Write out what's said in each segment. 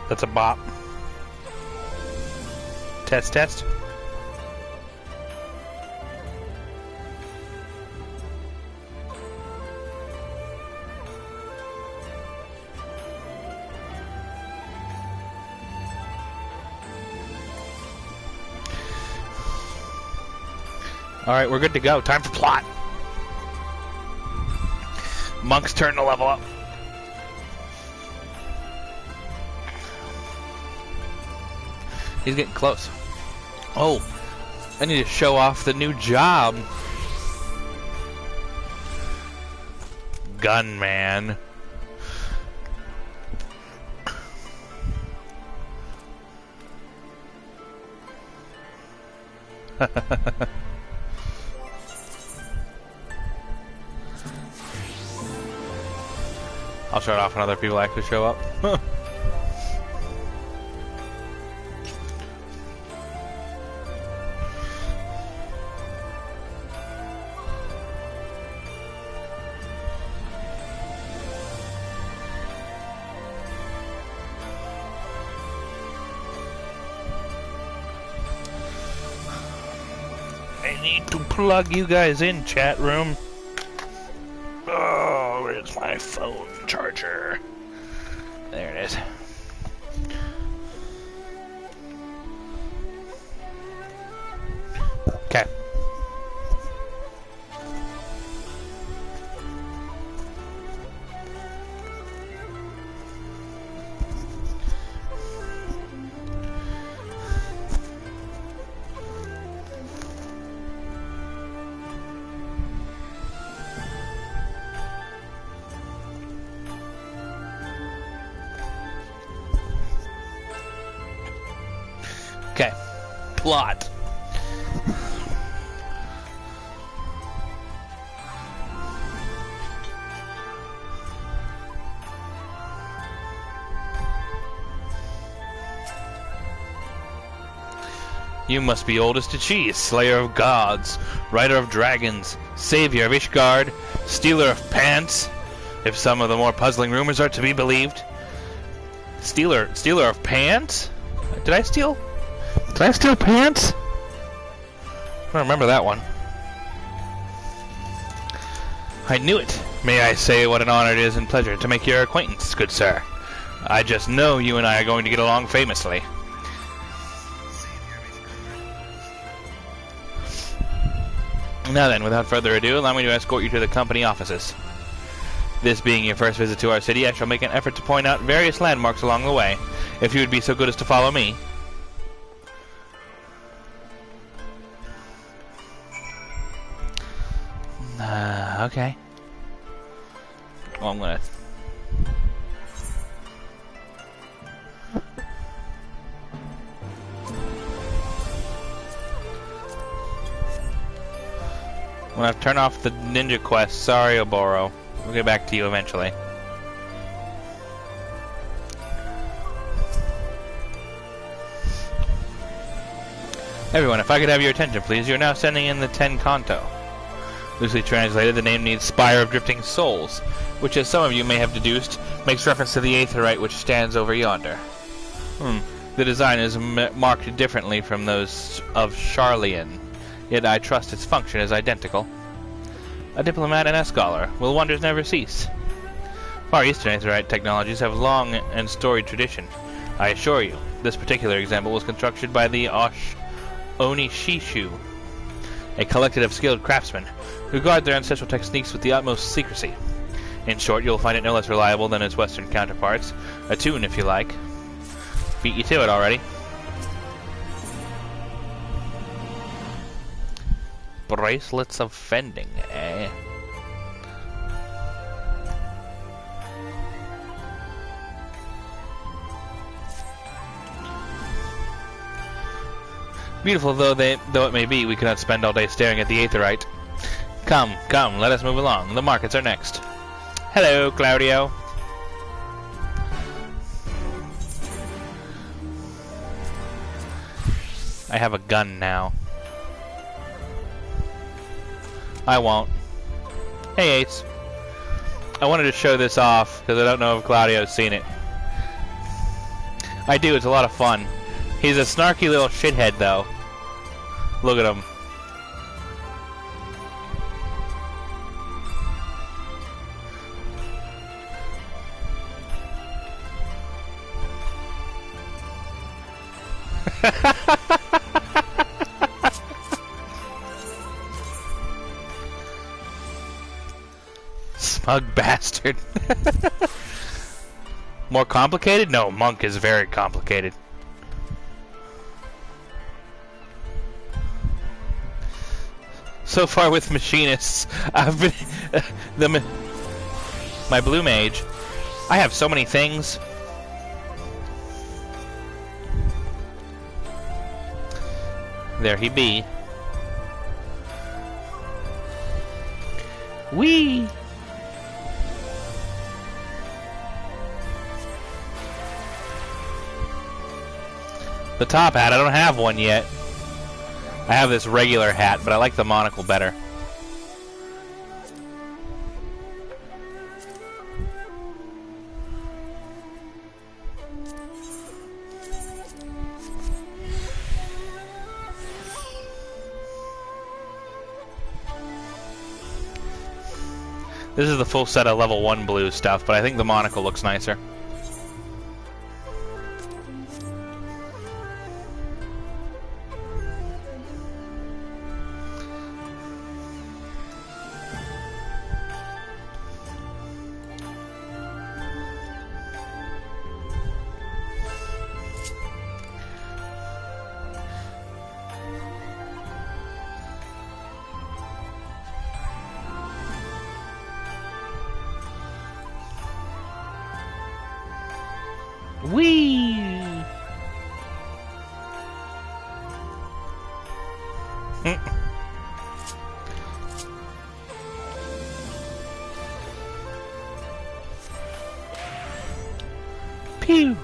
That's a bop. Test, test. Alright, we're good to go. Time for plot. Monk's turn to level up. He's getting close. Oh, I need to show off the new job. Gunman. I'll shut off when other people actually show up. I need to plug you guys in, chat room. Oh, where's my phone charger? There it is. Okay. Okay. Plot. You must be oldest to cheese, slayer of gods, rider of dragons, savior of Ishgard, stealer of pants, if some of the more puzzling rumors are to be believed. Stealer of pants? Did I steal pants? I don't remember that one. I knew it. May I say what an honor it is and pleasure to make your acquaintance, good sir. I just know you and I are going to get along famously. Now then, without further ado, allow me to escort you to the company offices. This being your first visit to our city, I shall make an effort to point out various landmarks along the way, if you would be so good as to follow me. Okay. Well, I'm gonna... I'm gonna have to turn off the ninja quest. Sorry, Oboro. We'll get back to you eventually. Everyone, if I could have your attention, please. You're now sending in the Ten Kanto. Loosely translated, the name means Spire of Drifting Souls, which, as some of you may have deduced, makes reference to the Aetheryte which stands over yonder. The design is marked differently from those of Charlian, yet I trust its function is identical. A diplomat and a scholar, will wonders never cease? Far Eastern Aetheryte technologies have long and storied tradition. I assure you, this particular example was constructed by the Onishishu, a collective of skilled craftsmen, who guard their ancestral techniques with the utmost secrecy. In short, you'll find it no less reliable than its Western counterparts. A tune, if you like. Beat you to it already. Bracelets of Fending, eh? Beautiful though it may be, we cannot spend all day staring at the Aetheryte. Come, let us move along. The markets are next. Hello, Claudio. I have a gun now. I won't. Hey, Ace. I wanted to show this off, because I don't know if Claudio's seen it. I do, it's a lot of fun. He's a snarky little shithead, though. Look at him. Smug bastard. More complicated? No, Monk is very complicated. So far with machinists, I've been my blue mage. I have so many things. There he be. Whee! The top hat, I don't have one yet. I have this regular hat, but I like the monocle better. This is the full set of level 1 blue stuff, but I think the monocle looks nicer. Whee! Pew!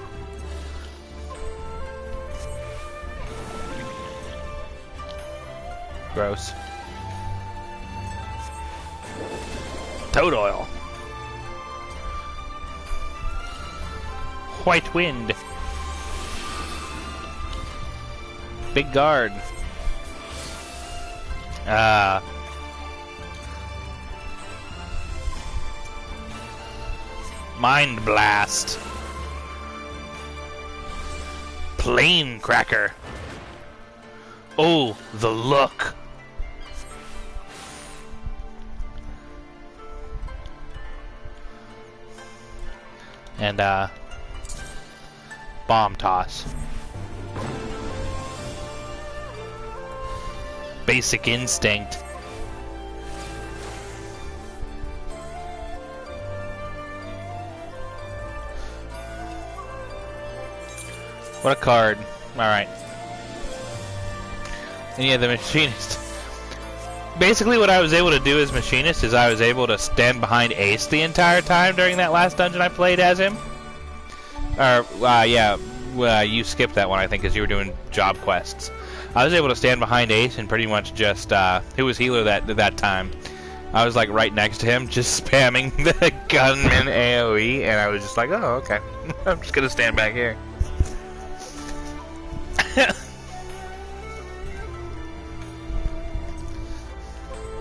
Gross. Toad oil. White wind. Big guard. Mind blast. Plane cracker. Oh, the look. And bomb toss. Basic instinct. What a card. Alright. And yeah, the machinist. Basically what I was able to do as machinist is I was able to stand behind Ace the entire time during that last dungeon I played as him. Or, yeah, you skipped that one, I think, because you were doing job quests. I was able to stand behind Ace and pretty much just, who was healer that time? I was, like, right next to him, just spamming the gunman AoE, and I was just like, oh, okay. I'm just gonna stand back here.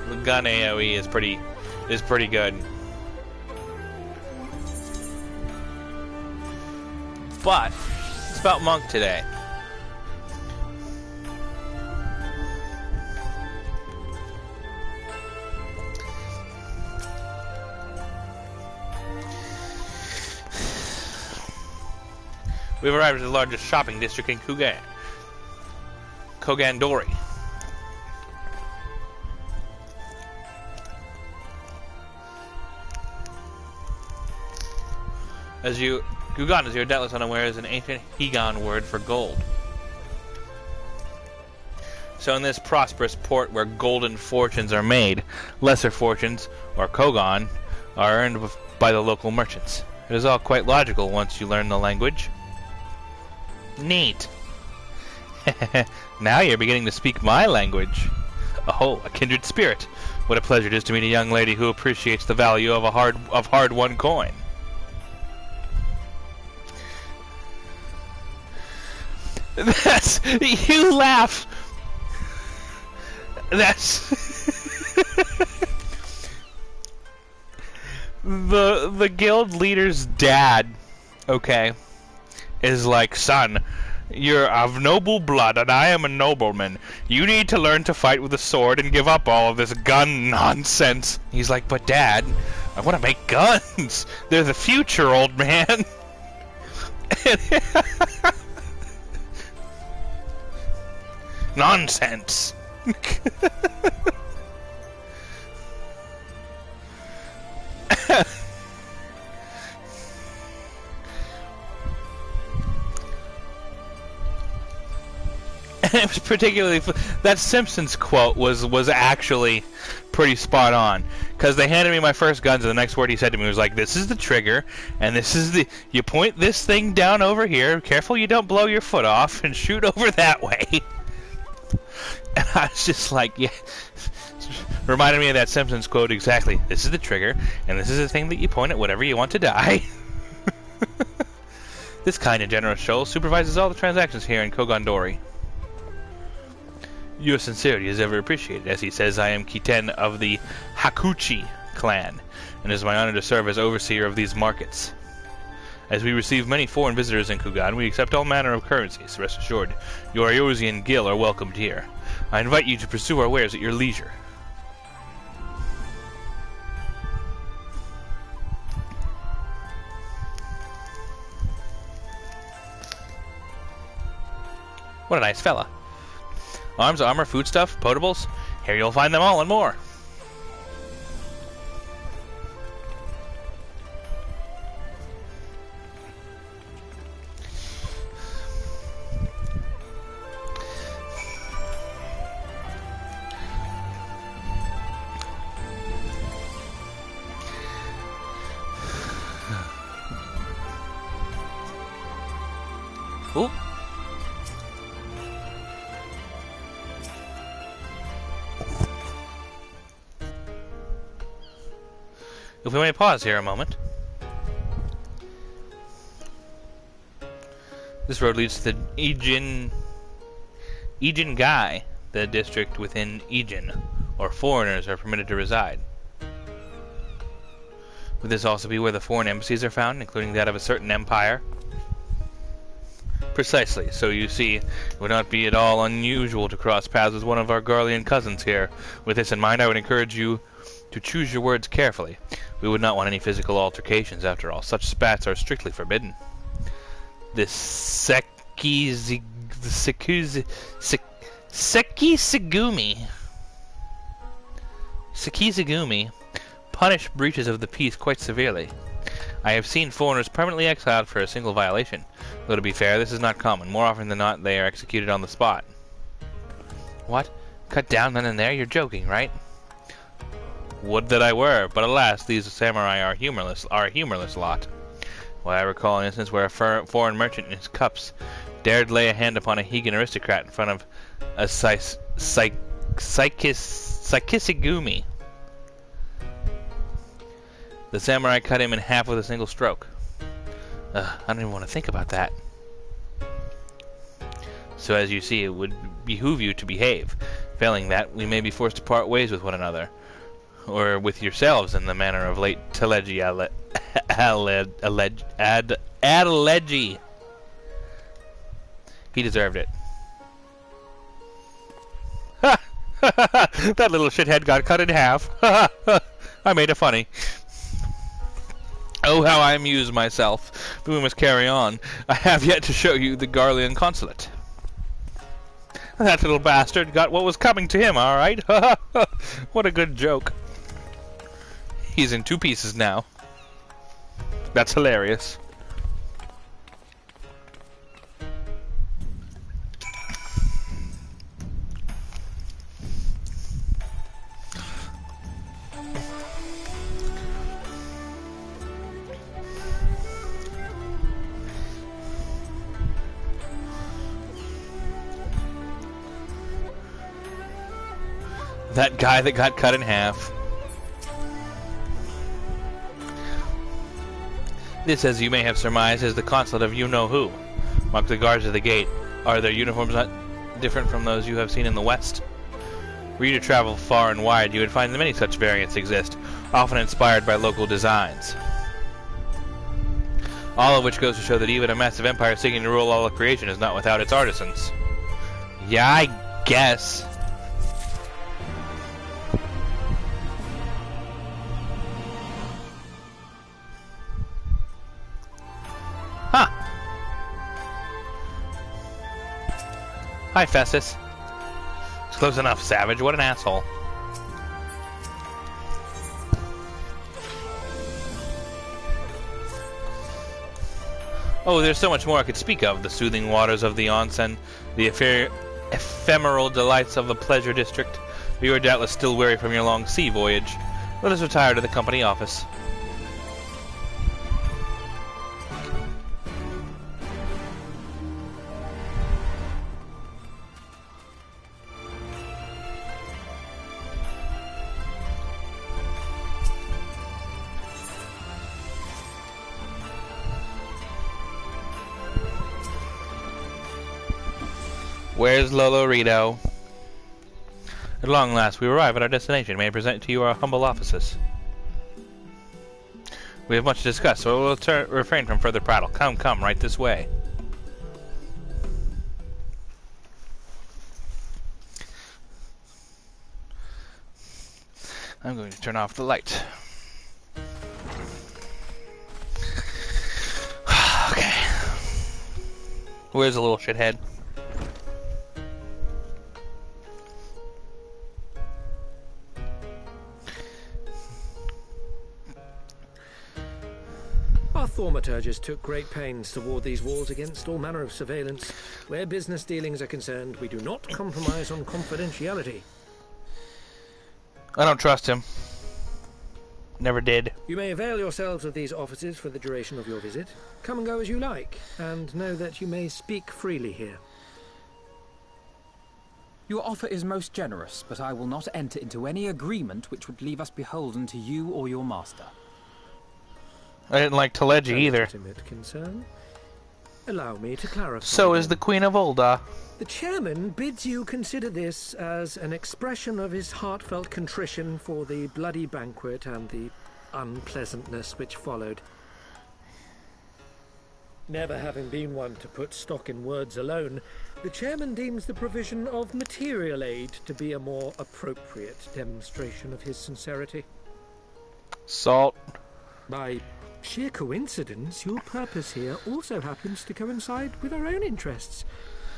The gun AoE is pretty good. But it's about Monk today. We've arrived at the largest shopping district in Kogandori. Gugan, as you're doubtless unaware, is an ancient Hegon word for gold. So in this prosperous port where golden fortunes are made, lesser fortunes, or Kogan, are earned by the local merchants. It is all quite logical once you learn the language. Neat. Now you're beginning to speak my language. Oh, a kindred spirit. What a pleasure it is to meet a young lady who appreciates the value of hard-won coin. That's... You laugh! That's... the guild leader's dad, okay, is like, son, you're of noble blood and I am a nobleman. You need to learn to fight with a sword and give up all of this gun nonsense. He's like, but Dad, I want to make guns. They're the future, old man. Nonsense. It was particularly that Simpsons quote was actually pretty spot on, because they handed me my first guns and the next word he said to me was like, this is the trigger and this is the, you point this thing down over here, careful you don't blow your foot off, and shoot over that way. And I was just like, yeah, reminded me of that Simpsons quote exactly. This is the trigger and this is the thing that you point at whatever you want to die. This kind and generous Shoal supervises all the transactions here in Kogondori. Your sincerity is ever appreciated. As he says, I am Kiten of the Hakuchi clan, and it is my honor to serve as overseer of these markets. As we receive many foreign visitors in Kugan, we accept all manner of currencies. Rest assured, your Eorzean Gil are welcomed here. I invite you to pursue our wares at your leisure. What a nice fella. Arms, armor, foodstuff, potables. Here you'll find them all and more. Ooh. If we may pause here a moment. This road leads to the Ijin Gai, the district within Ijin, where foreigners are permitted to reside. Would this also be where the foreign embassies are found, including that of a certain empire? Precisely. So you see, it would not be at all unusual to cross paths with one of our Garlean cousins here. With this in mind, I would encourage you to choose your words carefully. We would not want any physical altercations, after all. Such spats are strictly forbidden. The Sekizigumi punish breaches of the peace quite severely. I have seen foreigners permanently exiled for a single violation. Though to be fair, this is not common. More often than not, they are executed on the spot. What? Cut down then and there? You're joking, right? Would that I were, but alas, these samurai are a humorless lot. Well, I recall an instance where a foreign merchant in his cups dared lay a hand upon a Hegan aristocrat in front of a Saikisegumi. The samurai cut him in half with a single stroke. I don't even want to think about that. So as you see, it would behoove you to behave. Failing that, we may be forced to part ways with one another. Or with yourselves in the manner of late Teleji Adeleji. He deserved it. Ha! That little shithead got cut in half. I made it funny. Oh, how I amuse myself. But we must carry on. I have yet to show you the Garlean consulate. That little bastard got what was coming to him, all right? What a good joke. He's in 2 pieces now. That's hilarious. That guy that got cut in half. This, as you may have surmised, is the consulate of you-know-who. Amongst the guards of the gate. Are their uniforms not different from those you have seen in the West? Were you to travel far and wide, you would find that many such variants exist, often inspired by local designs. All of which goes to show that even a massive empire seeking to rule all of creation is not without its artisans. Yeah, I guess. Huh. Hi, Festus. It's close enough, Savage. What an asshole. Oh, there's so much more I could speak of. The soothing waters of the onsen, the ephemeral delights of the pleasure district. You are doubtless still weary from your long sea voyage. Let us retire to the company office. Where's Lolorito? At long last, we arrive at our destination. May I present to you our humble offices? We have much to discuss, so we'll refrain from further prattle. Come, come, right this way. I'm going to turn off the light. Okay. Where's the little shithead? Our thaumaturges took great pains to ward these walls against all manner of surveillance. Where business dealings are concerned, we do not compromise on confidentiality. I don't trust him. Never did. You may avail yourselves of these offices for the duration of your visit. Come and go as you like, and know that you may speak freely here. Your offer is most generous, but I will not enter into any agreement which would leave us beholden to you or your master. I didn't like Teleji either. Legitimate concern. Allow me to clarify. So is the Queen of Ulda. The chairman bids you consider this as an expression of his heartfelt contrition for the bloody banquet and the unpleasantness which followed. Never having been one to put stock in words alone, the chairman deems the provision of material aid to be a more appropriate demonstration of his sincerity. Salt. By sheer coincidence, your purpose here also happens to coincide with our own interests.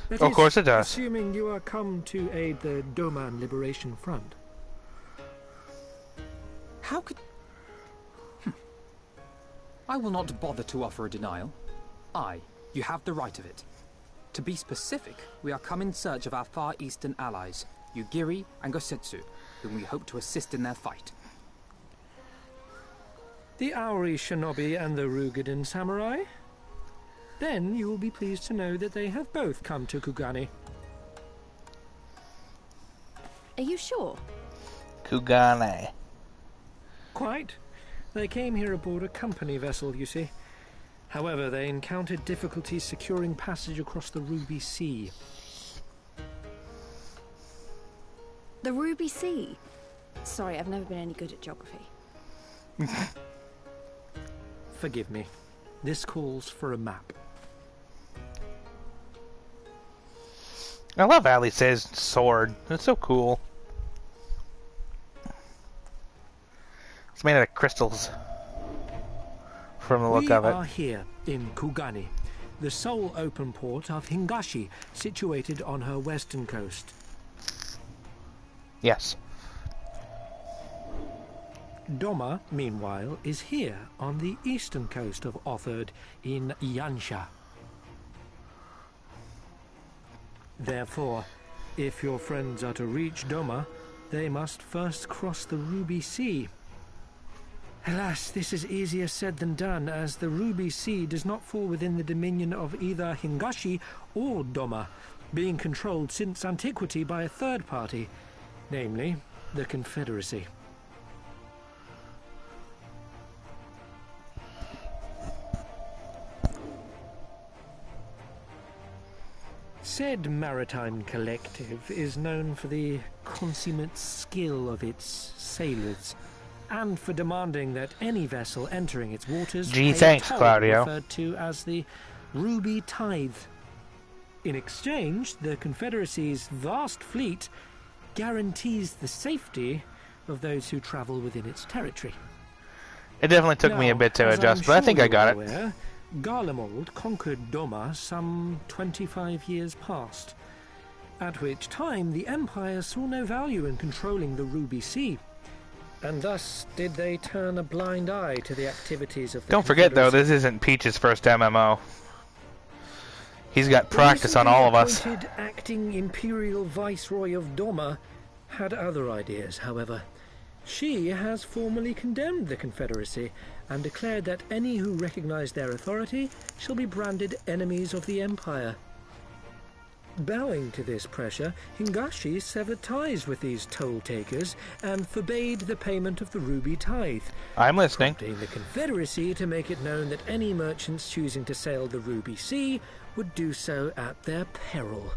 That Of is, course it does. Assuming you are come to aid the Doman Liberation Front. How could... I will not bother to offer a denial. You have the right of it. To be specific, we are come in search of our Far Eastern allies, Yugiri and Gosetsu, whom we hope to assist in their fight. The Auri Shinobi and the Rugadan Samurai? Then you will be pleased to know that they have both come to Kugane. Are you sure? Kugane. Quite. They came here aboard a company vessel, you see. However, they encountered difficulties securing passage across the Ruby Sea. The Ruby Sea? Sorry, I've never been any good at geography. Forgive me. This calls for a map. I love Alice's sword. It's so cool. It's made out of crystals. From the look of it. We are here in Kugane, the sole open port of Hingashi, situated on her western coast. Yes. Doma, meanwhile, is here on the eastern coast of Otherd in Yansha. Therefore, if your friends are to reach Doma, they must first cross the Ruby Sea. Alas, this is easier said than done, as the Ruby Sea does not fall within the dominion of either Hingashi or Doma, being controlled since antiquity by a third party, namely the Confederacy. Said maritime collective is known for the consummate skill of its sailors, and for demanding that any vessel entering its waters Gee, pay thanks, a toll Claudio. referred to as the Ruby Tithe. In exchange, the Confederacy's vast fleet guarantees the safety of those who travel within its territory. It definitely took me a bit to adjust, but I think I got it. Aware, Garlemald conquered Doma some 25 years past, at which time the Empire saw no value in controlling the Ruby Sea, and thus did they turn a blind eye to the activities of the Don't forget, though, Confederacy. this isn't Peach's first MMO. He's got practice on all of us. The recently appointed acting Imperial Viceroy of Doma had other ideas, however. She has formally condemned the Confederacy and declared that any who recognize their authority shall be branded enemies of the Empire. Bowing to this pressure, Hingashi severed ties with these toll-takers and forbade the payment of the Ruby Tithe, I'm listening. prompting the Confederacy to make it known that any merchants choosing to sail the Ruby Sea would do so at their peril.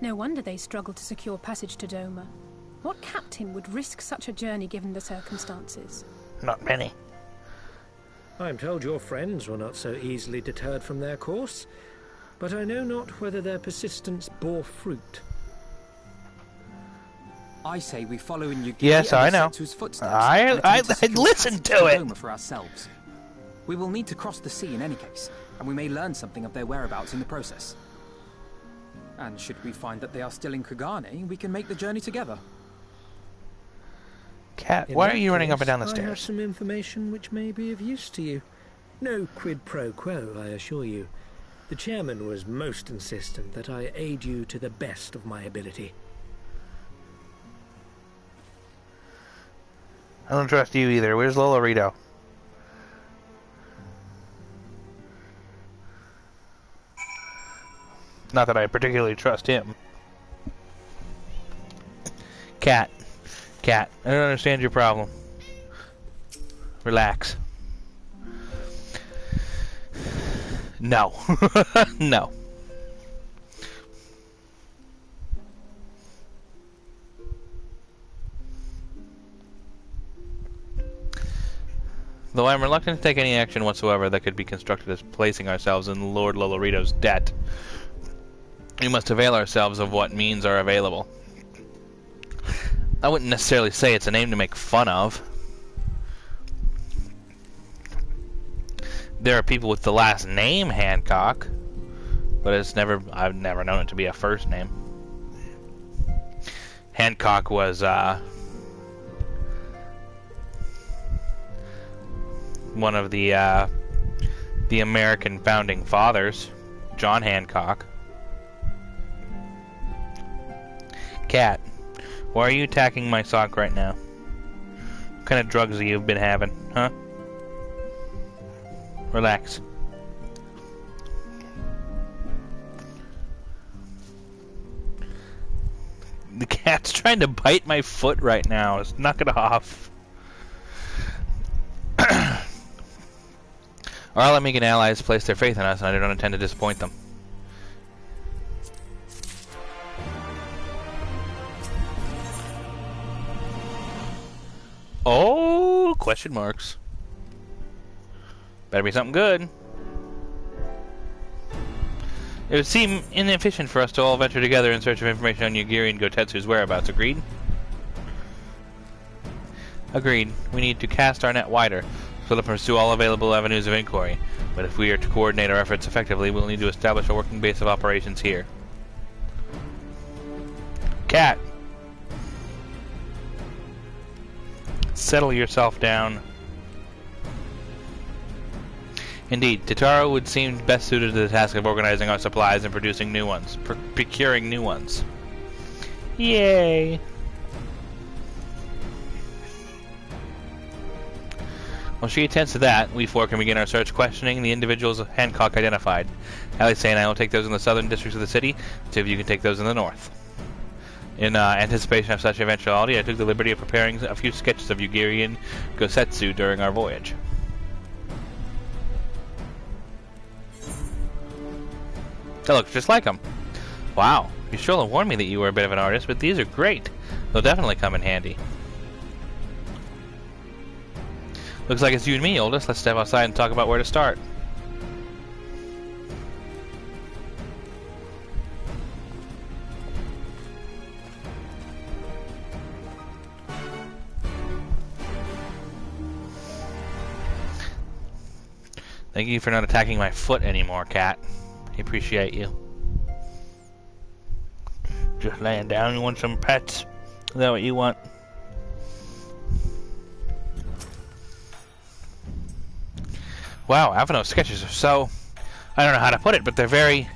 No wonder they struggled to secure passage to Doma. What captain would risk such a journey given the circumstances? Not many. I'm told your friends were not so easily deterred from their course, but I know not whether their persistence bore fruit. I say we follow in Yugiri Yes, I and know. Setsu's footsteps. I and attempt to secure listened passage to it. Doma for ourselves. We will need to cross the sea in any case, and we may learn something of their whereabouts in the process. And should we find that they are still in Kagane, we can make the journey together. Cat, In why that are you running up and case, down the I have stairs? some information which may be of use to you. No quid pro quo, I assure you. The chairman was most insistent that I aid you to the best of my ability. I don't trust you either. Where's Lolorito? Not that I particularly trust him. Cat. Cat, I don't understand your problem. Relax. No. No. Though I'm reluctant to take any action whatsoever that could be constructed as placing ourselves in Lord Lolorito's debt, we must avail ourselves of what means are available. I wouldn't necessarily say it's a name to make fun of. There are people with the last name Hancock, but I've never known it to be a first name. Hancock was one of the American founding fathers, John Hancock. Cat, why are you attacking my sock right now? What kind of drugs have you been having, huh? Relax. The cat's trying to bite my foot right now. Just knock it off. Our Amigan allies place their faith in us, and I don't intend to disappoint them. Oh, question marks. Better be something good. It would seem inefficient for us to all venture together in search of information on Yugiri and Gotetsu's whereabouts. Agreed? Agreed. We need to cast our net wider, so to pursue all available avenues of inquiry. But if we are to coordinate our efforts effectively, we'll need to establish a working base of operations here. Cat! Settle yourself down. Indeed, Totaro would seem best suited to the task of organizing our supplies and producing new ones. Procuring new ones. Yay! While she attends to that, we four can begin our search, questioning the individuals Hancock identified. Alice and I will take those in the southern districts of the city. Two of you can take those in the north. In anticipation of such eventuality, I took the liberty of preparing a few sketches of Yugiri and Gosetsu during our voyage. That looks just like them. Wow, you sure warned me that you were a bit of an artist, but these are great. They'll definitely come in handy. Looks like it's you and me, oldest. Let's step outside and talk about where to start. Thank you for not attacking my foot anymore, cat. I appreciate you. Just laying down. You want some pets? Is that what you want? Wow, Avano's sketches are so... I don't know how to put it, but they're very...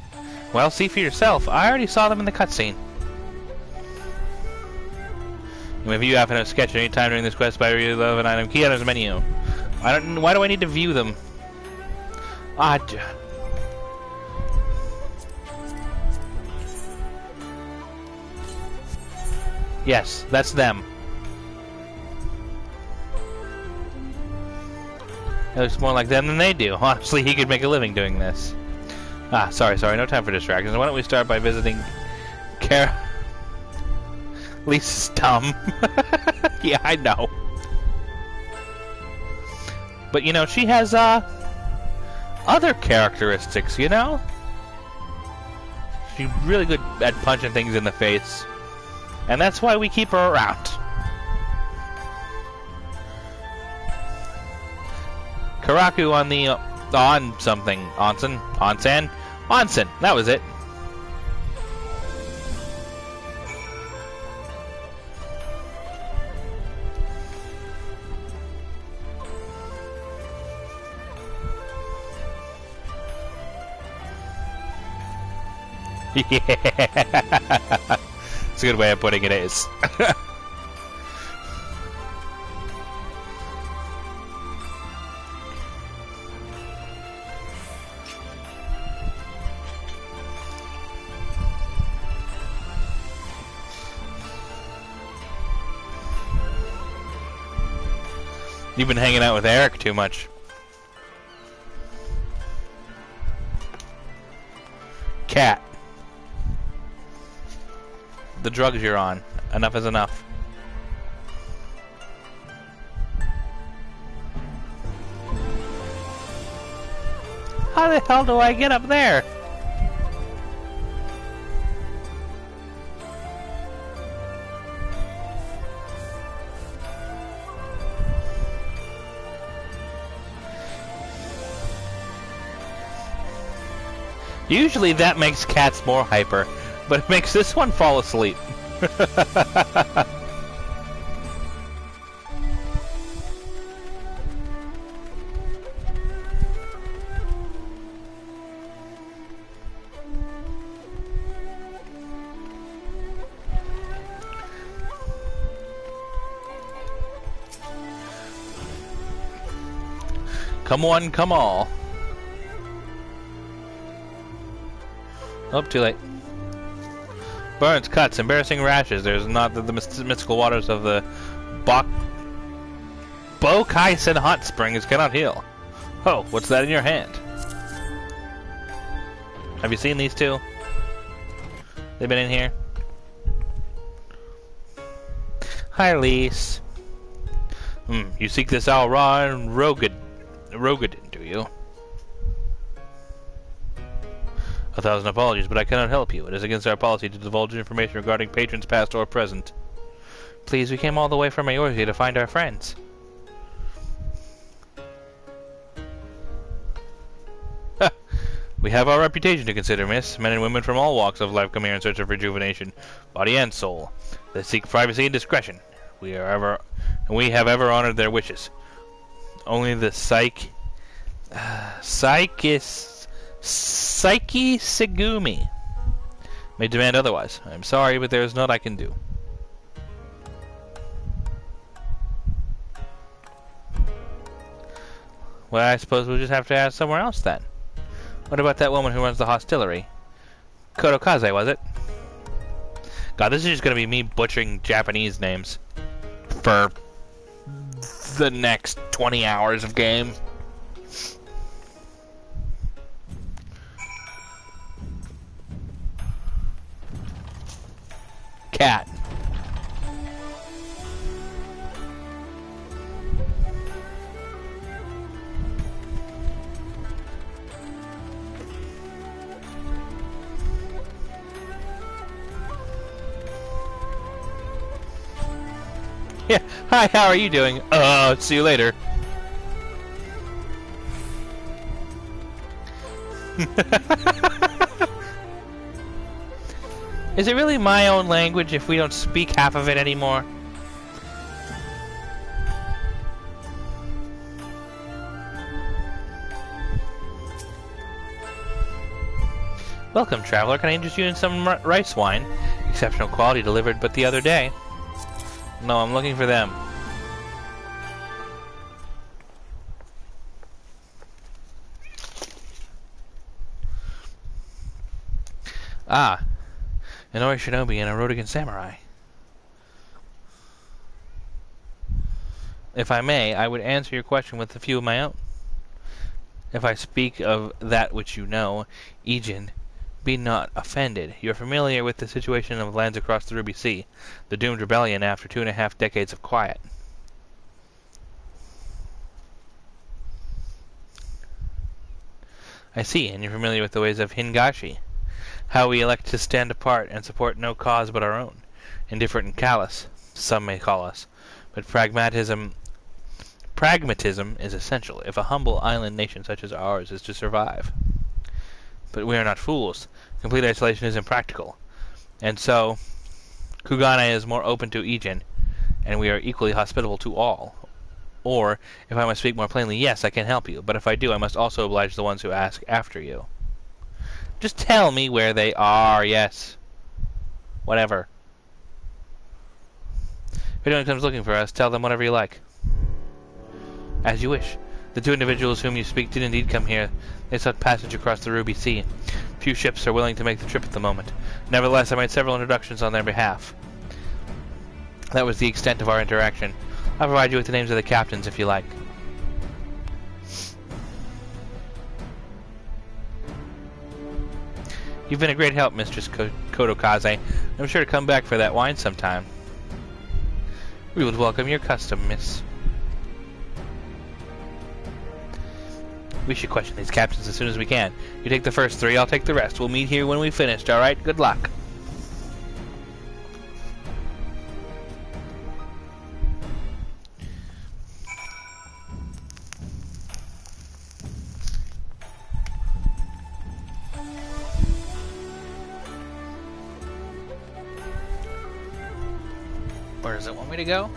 Well, see for yourself. I already saw them in the cutscene. You may view Avano's sketch at any time during this quest by relove an item key on his menu. Why do I need to view them? Yes, that's them. It looks more like them than they do. Honestly, he could make a living doing this. Sorry, no time for distractions. Why don't we start by visiting Kara? Lisa's dumb. Yeah, I know. But, you know, she has, other characteristics, you know? She's really good at punching things in the face. And that's why we keep her around. Karaku on the... on something. Onsen, that was it. Yeah. It's a good way of putting it is. You've been hanging out with Eric too much. Cat. The drugs you're on. Enough is enough. How the hell do I get up there? Usually that makes cats more hyper, but it makes this one fall asleep. Come one, come all. Oh, too late. Burns, cuts, embarrassing rashes. There's not the mystical waters of the Bokaisen hot springs cannot heal. Oh, what's that in your hand? Have you seen these two? They've been in here. Hi, Lise. You seek this Al-Ra and Rogadin, do you? 1,000 apologies, but I cannot help you. It is against our policy to divulge information regarding patrons past or present. Please, we came all the way from Eorzea to find our friends. We have our reputation to consider, miss. Men and women from all walks of life come here in search of rejuvenation, body and soul. They seek privacy and discretion. We have ever honored their wishes. Only the Psyche Segumi may demand otherwise. I am sorry, but there is naught I can do. Well, I suppose we'll just have to ask somewhere else then. What about that woman who runs the hostelry? Kodokaze, was it? God, this is just gonna be me butchering Japanese names for the next 20 hours of game. Cat. Yeah. Hi, how are you doing? See you later. Is it really my own language if we don't speak half of it anymore? Welcome, traveler. Can I interest you in some rice wine? Exceptional quality delivered but the other day. No, I'm looking for them. Ah, an Ori Shinobi and a Rodigan Samurai. If I may, I would answer your question with a few of my own. If I speak of that which you know, Ijin, be not offended. You're familiar with the situation of lands across the Ruby Sea, the doomed rebellion after 2.5 decades of quiet. I see, and you're familiar with the ways of Hingashi, how we elect to stand apart and support no cause but our own, indifferent and callous, some may call us, but pragmatism is essential if a humble island nation such as ours is to survive. But we are not fools. Complete isolation is impractical. And so, Kugane is more open to Ijin, and we are equally hospitable to all. Or, if I must speak more plainly, yes, I can help you, but if I do, I must also oblige the ones who ask after you. Just tell me where they are, yes. Whatever. If anyone comes looking for us, tell them whatever you like. As you wish. The 2 individuals whom you speak did indeed come here. They sought passage across the Ruby Sea. Few ships are willing to make the trip at the moment. Nevertheless, I made several introductions on their behalf. That was the extent of our interaction. I'll provide you with the names of the captains if you like. You've been a great help, Mistress Kodokaze. I'm sure to come back for that wine sometime. We would welcome your custom, miss. We should question these captains as soon as we can. You take the first 3, I'll take the rest. We'll meet here when we've finished, alright? Good luck. Where does it want me to go?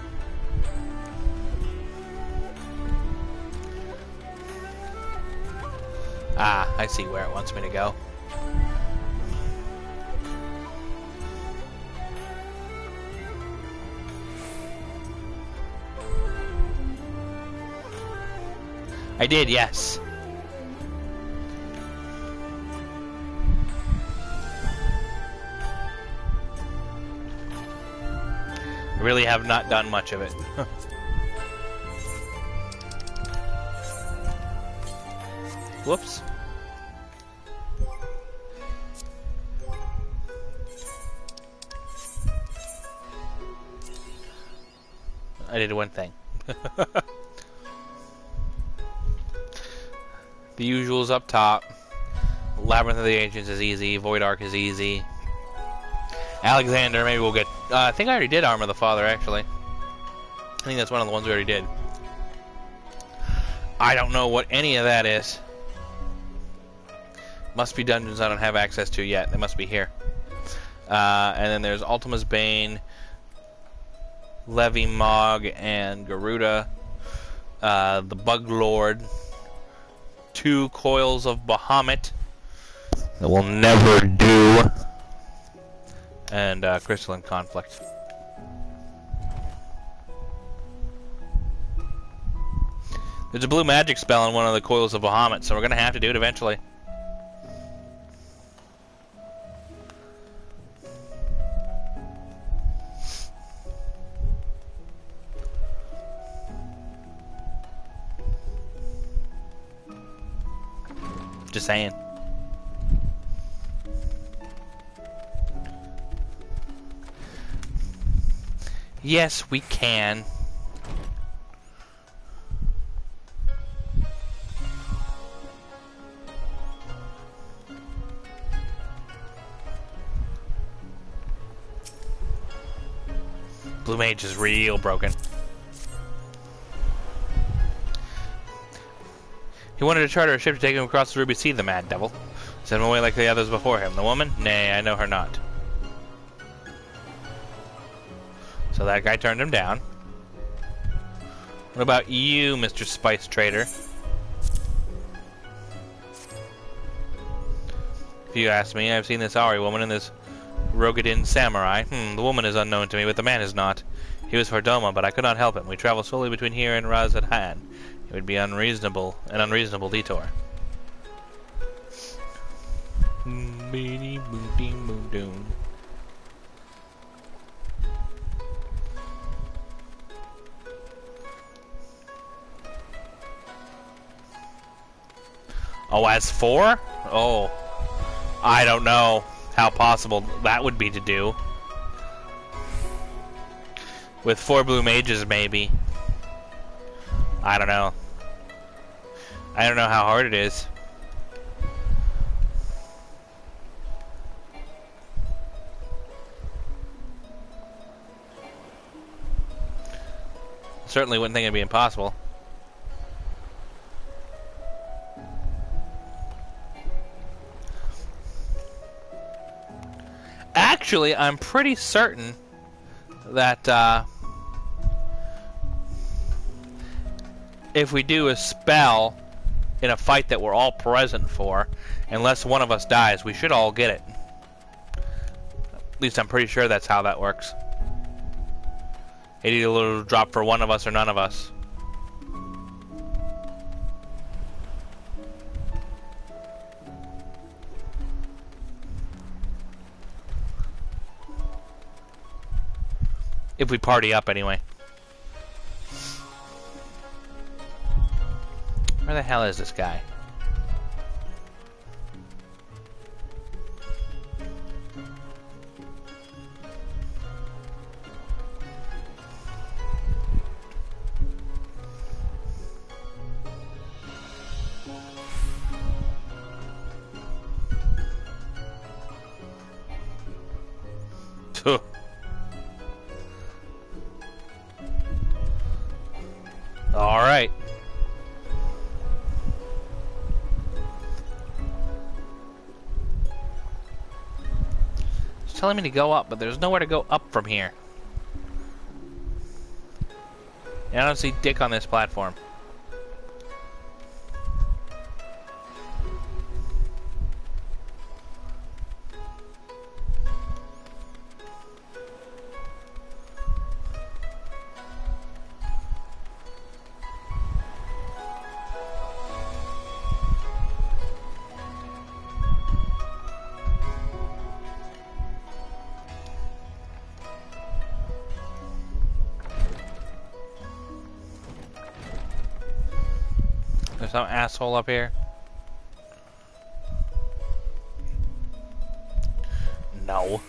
Ah, I see where it wants me to go. I did, yes. I really have not done much of it. Whoops. I did one thing. The usuals up top. Labyrinth of the Ancients is easy. Void Ark is easy. Alexander, maybe we'll get... I think I already did Armor of the Father, actually. I think that's one of the ones we already did. I don't know what any of that is. Must be dungeons I don't have access to yet. They must be here. And then there's Ultima's Bane, Levi Mog, and Garuda. The Bug Lord. 2 Coils of Bahamut. That will never do. And Crystalline Conflict. There's a blue magic spell on one of the coils of Bahamut, so we're gonna have to do it eventually. Just saying. Yes, we can. Blue Mage is real broken. He wanted to charter a ship to take him across the Ruby Sea, the mad devil. Send him away like the others before him. The woman? Nay, I know her not. So that guy turned him down. What about you, Mr. Spice Trader? If you ask me, I've seen this Ari woman and this Rogadin samurai. The woman is unknown to me, but the man is not. He was for Doma, but I could not help him. We travel solely between here and Razadhan. It would be an unreasonable detour. Oh, as 4? Oh, I don't know how possible that would be to do. With 4 blue mages, maybe. I don't know. I don't know how hard it is. Certainly wouldn't think it'd be impossible. Actually, I'm pretty certain that if we do a spell in a fight that we're all present for, unless one of us dies, we should all get it. At least I'm pretty sure that's how that works. It either drop for one of us or none of us. If we party up, anyway. Where the hell is this guy? Tuh. All right. It's telling me to go up, but there's nowhere to go up from here. And I don't see dick on this platform. There's some asshole up here. No.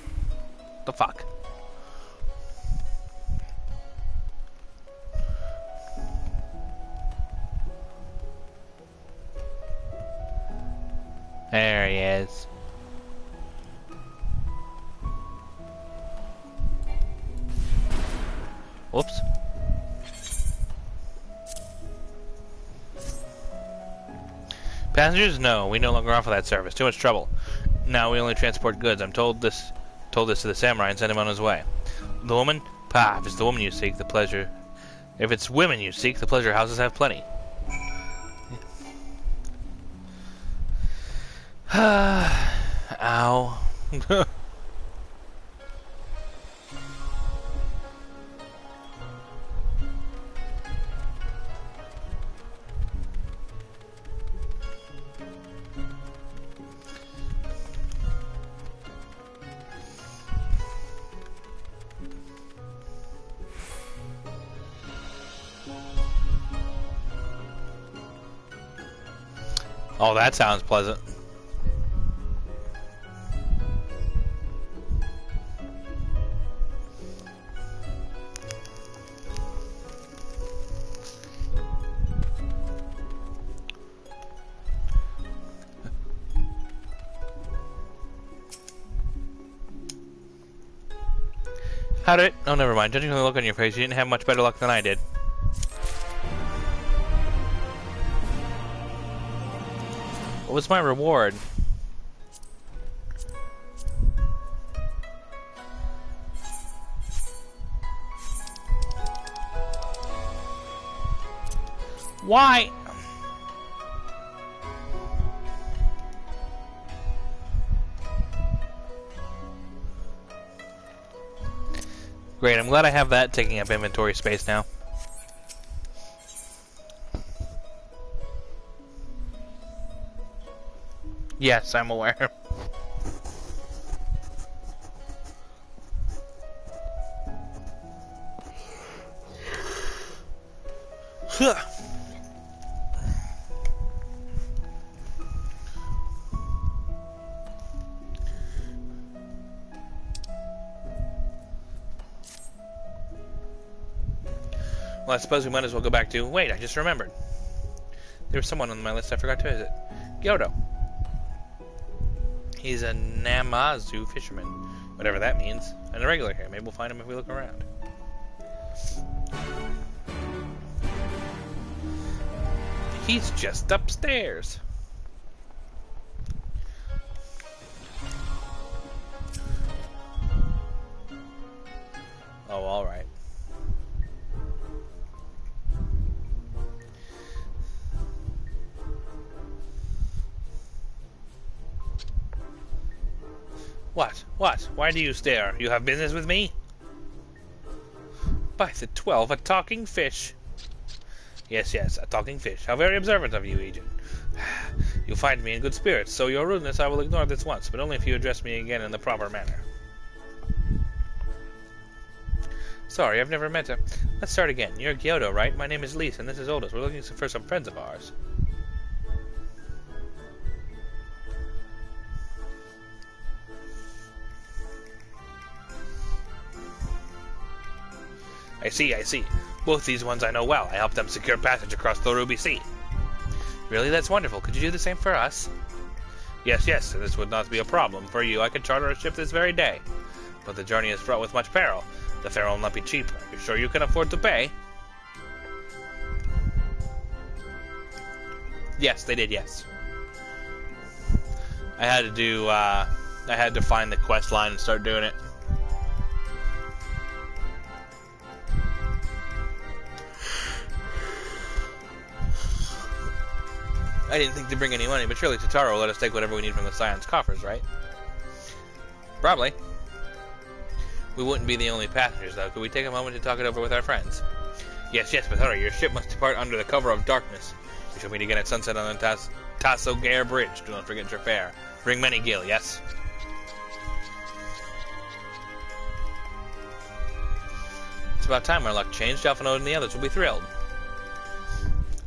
The fuck? There he is. Whoops. Passengers? No, we no longer offer that service. Too much trouble. Now we only transport goods. I'm told this to the samurai and sent him on his way. The woman? Pah, if it's the woman you seek, the pleasure... If it's women you seek, the pleasure houses have plenty. Ow. Oh, that sounds pleasant. How did it? Oh, never mind. Judging from the look on your face, you didn't have much better luck than I did. What was my reward? Why? Great, I'm glad I have that taking up inventory space now. Yes, I'm aware. Well, I suppose we might as well go back to... Wait, I just remembered. There was someone on my list I forgot to visit. Gyoto. He's a Namazu fisherman, whatever that means, and a regular here. Maybe we'll find him if we look around. He's just upstairs. Oh, all right. What? What? Why do you stare? You have business with me? By the 12, a talking fish. Yes, yes, a talking fish. How very observant of you, agent. You find me in good spirits, so your rudeness I will ignore this once, but only if you address me again in the proper manner. Sorry, I've never met her. Let's start again. You're Gyoto, right? My name is Lise, and this is Otis. We're looking for some friends of ours. I see, I see. Both these ones I know well. I helped them secure passage across the Ruby Sea. Really? That's wonderful. Could you do the same for us? Yes, yes, this would not be a problem. For you, I could charter a ship this very day. But the journey is fraught with much peril. The fare will not be cheap. Are you sure you can afford to pay? Yes, they did, yes. I had to do, I had to find the quest line and start doing it. I didn't think to bring any money, but surely Totaro will let us take whatever we need from the Scion's coffers, right? Probably. We wouldn't be the only passengers, though. Could we take a moment to talk it over with our friends? Yes, yes, but hurry. Your ship must depart under the cover of darkness. We shall meet again at sunset on the Tasogare Bridge. Do not forget your fare. Bring many gil, yes? It's about time our luck changed. Alphinaud and the others will be thrilled.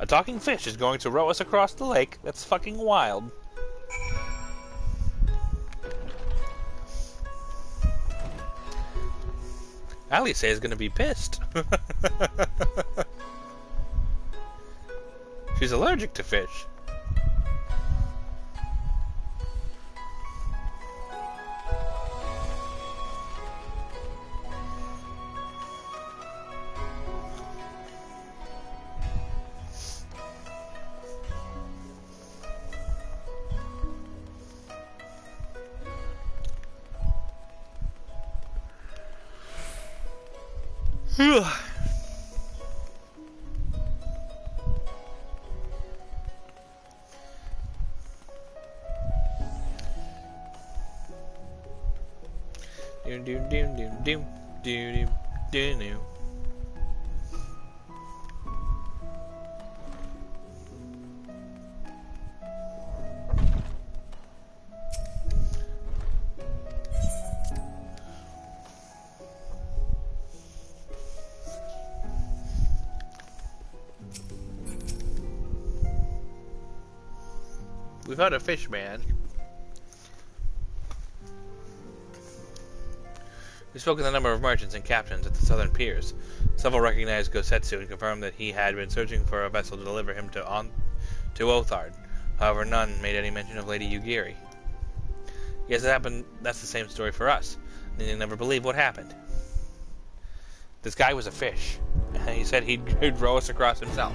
A talking fish is going to row us across the lake. That's fucking wild. Alice is going to be pissed. She's allergic to fish. Doom doom doom doom doom doom doom doom. We found a fish man. We spoke with a number of merchants and captains at the southern piers. Several recognized Gosetsu and confirmed that he had been searching for a vessel to deliver him to Othard. However, none made any mention of Lady Yugiri. Yes, it happened. That's the same story for us. They never believed what happened. This guy was a fish. He said he'd row us across himself.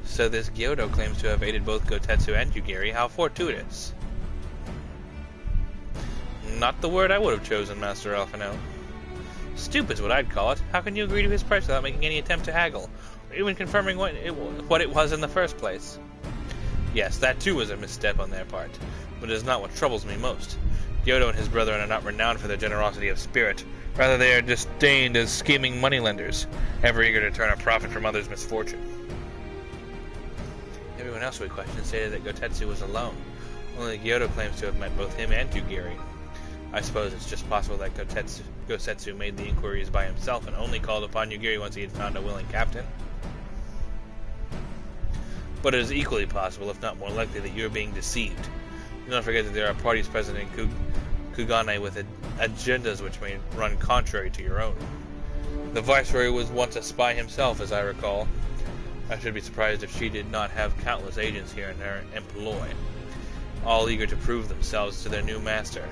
So this Gyodo claims to have aided both Gotetsu and Yugiri. How fortuitous. Not the word I would have chosen, Master Alphino. Stupid's what I'd call it. How can you agree to his price without making any attempt to haggle, or even confirming what it was in the first place? Yes, that too was a misstep on their part, but it is not what troubles me most. Gyodo and his brethren are not renowned for their generosity of spirit. Rather, they are disdained as scheming moneylenders, ever eager to turn a profit from others' misfortune. Everyone else we questioned stated that Gotetsu was alone. Only Gyodo claims to have met both him and Yugiri. I suppose it's just possible that Gosetsu made the inquiries by himself and only called upon Yugiri once he had found a willing captain. But it is equally possible, if not more likely, that you are being deceived. Do not forget that there are parties present in Kugane with agendas which may run contrary to your own. The Viceroy was once a spy himself, as I recall. I should be surprised if she did not have countless agents here in her employ, all eager to prove themselves to their new master.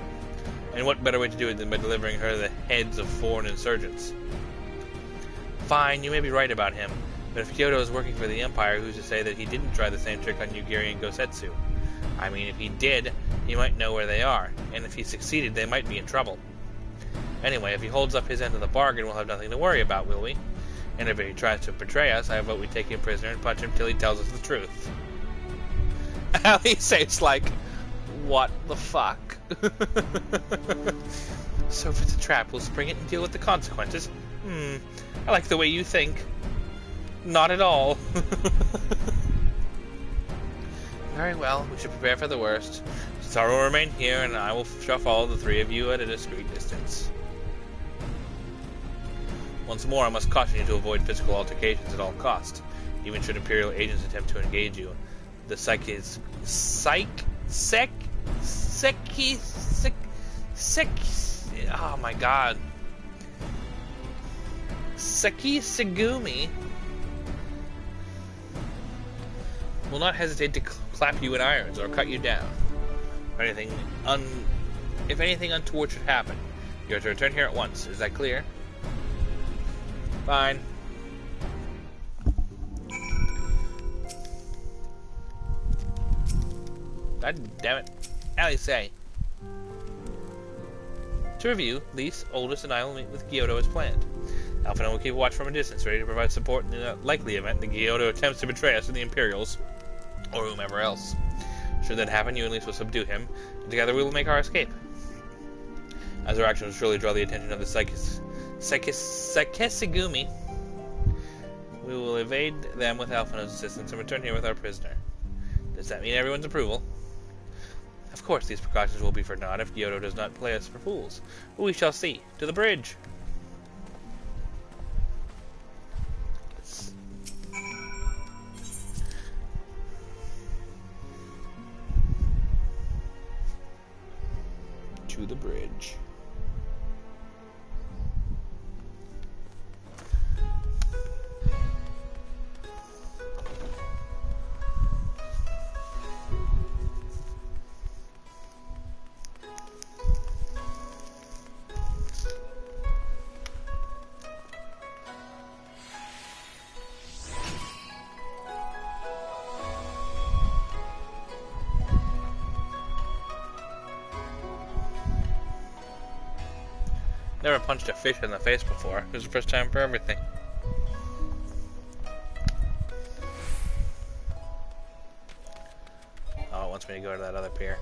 And what better way to do it than by delivering her the heads of foreign insurgents? Fine, you may be right about him, but if Kyoto is working for the Empire, who's to say that he didn't try the same trick on Yugiri and Gosetsu? I mean, if he did, he might know where they are, and if he succeeded, they might be in trouble. Anyway, if he holds up his end of the bargain, we'll have nothing to worry about, will we? And if he tries to betray us, I vote we take him prisoner and punch him till he tells us the truth. He says, like, what the fuck? So if it's a trap, we'll spring it and deal with the consequences. I like the way you think. Not at all. Very well, we should prepare for the worst. Star will remain here, and I shall follow the three of you at a discreet distance. Once more, I must caution you to avoid physical altercations at all costs, even should Imperial agents attempt to engage you. The oh my god. Segumi will not hesitate to clap you in irons or cut you down. If anything untoward should happen, you are to return here at once. Is that clear? Fine. God damn it. Ali say. To review, Lise, Oldest, and I will meet with Gyodo as planned. Alphino will keep watch from a distance, ready to provide support in the likely event that Gyodo attempts to betray us to the Imperials, or whomever else. Should that happen, you and Lise will subdue him, and together we will make our escape. As our actions will surely draw the attention of the Sekisegumi, we will evade them with Alphino's assistance and return here with our prisoner. Does that mean everyone's approval? Of course, these precautions will be for naught if Gyodo does not play us for fools. But we shall see. To the bridge! To the bridge. Never punched a fish in the face before. It was the first time for everything. Oh, it wants me to go to that other pier.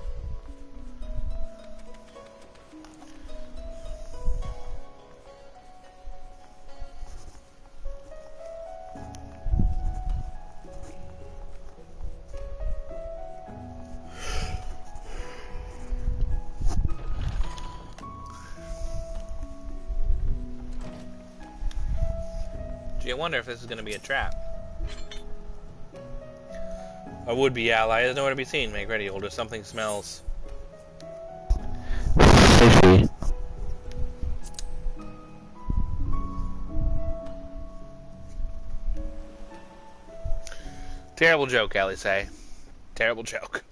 I wonder if this is going to be a trap. A would-be ally is nowhere to be seen. Make ready, older. Something smells fishy. Terrible joke, Allie say. Terrible joke.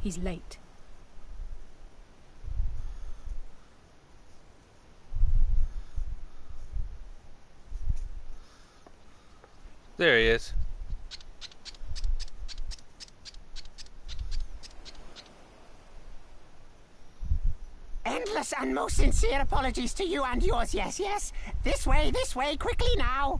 He's late. There he is. Endless and most sincere apologies to you and yours, yes, yes. This way, quickly now.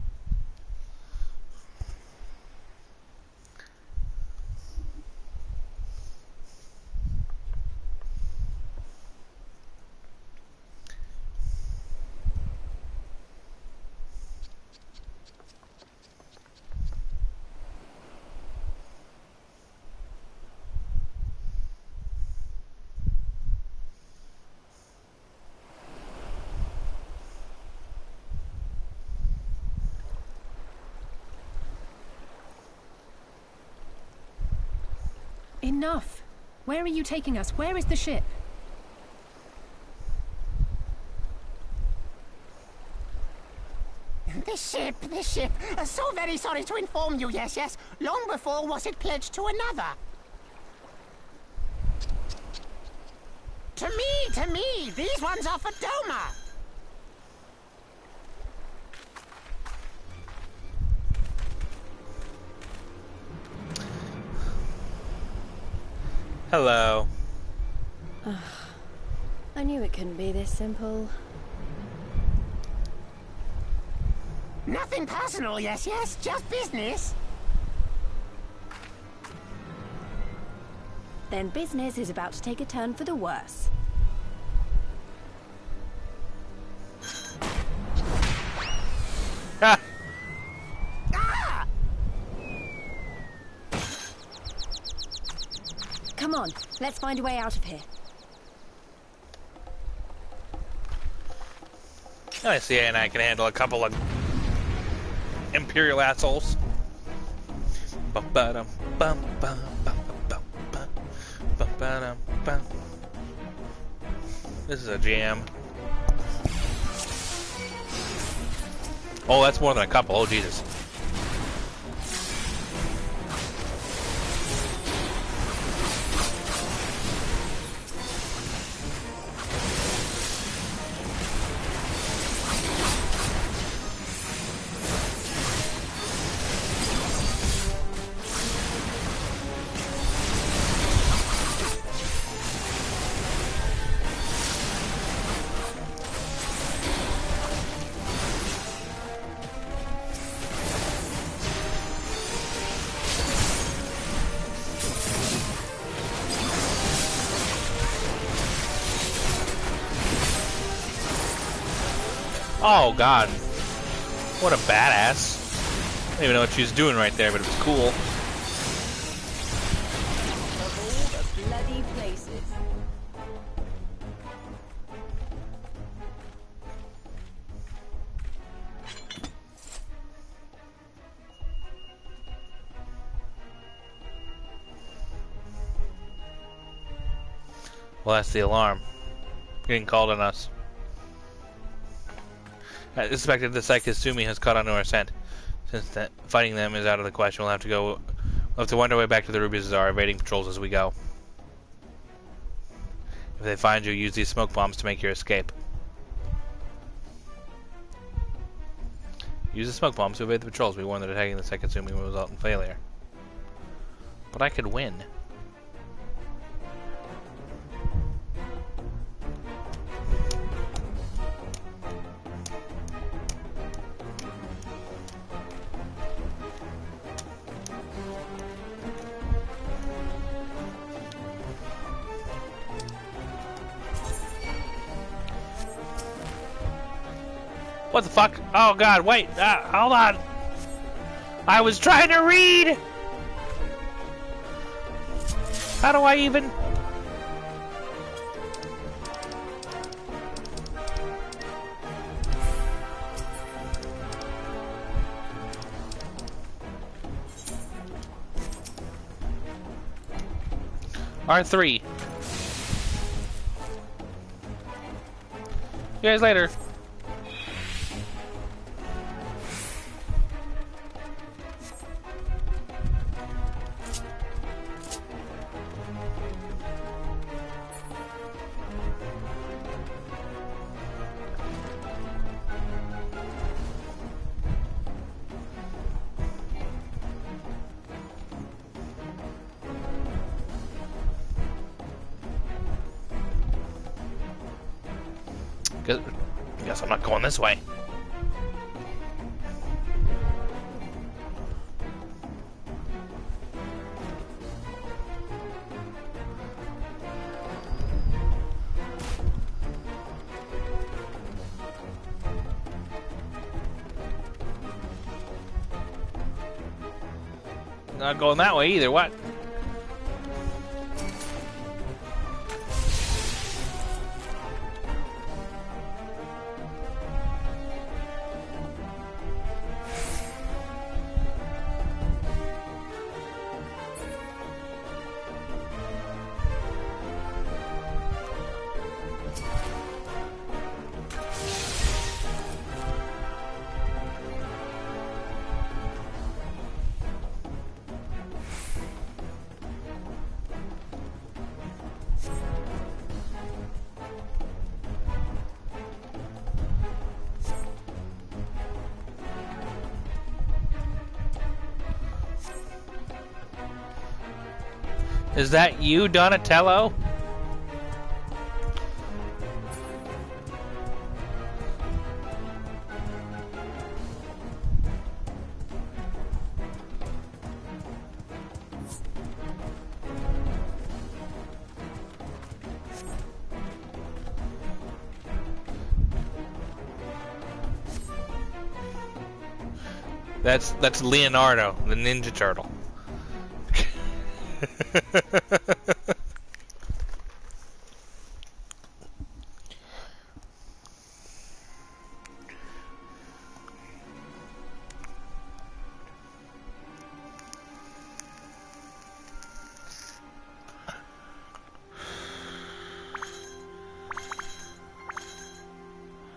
Enough! Where are you taking us? Where is the ship? The ship. So very sorry to inform you, yes, yes. Long before was it pledged to another. To me. These ones are for Doma. Hello. I knew it couldn't be this simple. Nothing personal, yes, yes. Just business. Then business is about to take a turn for the worse. Ah! Ah! Come on, let's find a way out of here. I see, and I can handle a couple of Imperial assholes. This is a jam. Oh, that's more than a couple. Oh, Jesus. Oh, God. What a badass. I don't even know what she was doing right there, but it was cool. Of all the bloody places. Well, that's the alarm. Getting called on us. I suspected the Saikizumi has caught on to our scent. Since that fighting them is out of the question, we'll have to wind our way back to the Ruby Bazaar, evading patrols as we go. If they find you, use these smoke bombs to make your escape. Use the smoke bombs to evade the patrols. We warn that attacking the Saikizumi will result in failure. But I could win. What the fuck? Oh God, wait, hold on. I was trying to read! How do I even... R3. See you guys later. Guess I'm not going this way. Not going that way either, what? Is that you, Donatello? That's Leonardo, the Ninja Turtle.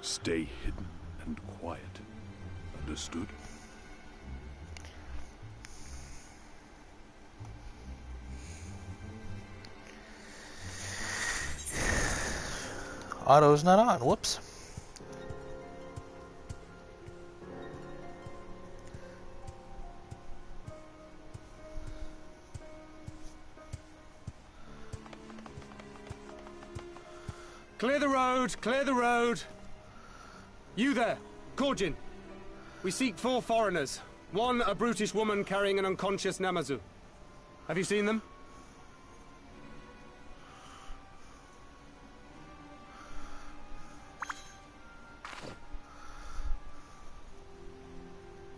Stay hidden and quiet. Understood? Auto's not on. Whoops. Clear the road! Clear the road! You there, Korjin. We seek 4 foreigners. One, a brutish woman carrying an unconscious Namazu. Have you seen them?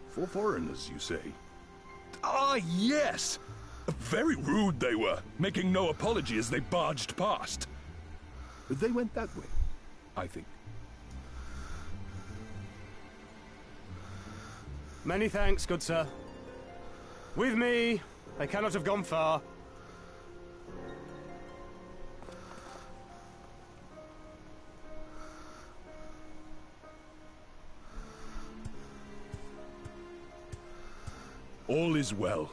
For foreigners, you say? Ah, yes! Very rude they were, making no apology as they barged past. They went that way, I think. Many thanks, good sir. With me, they cannot have gone far. All is well.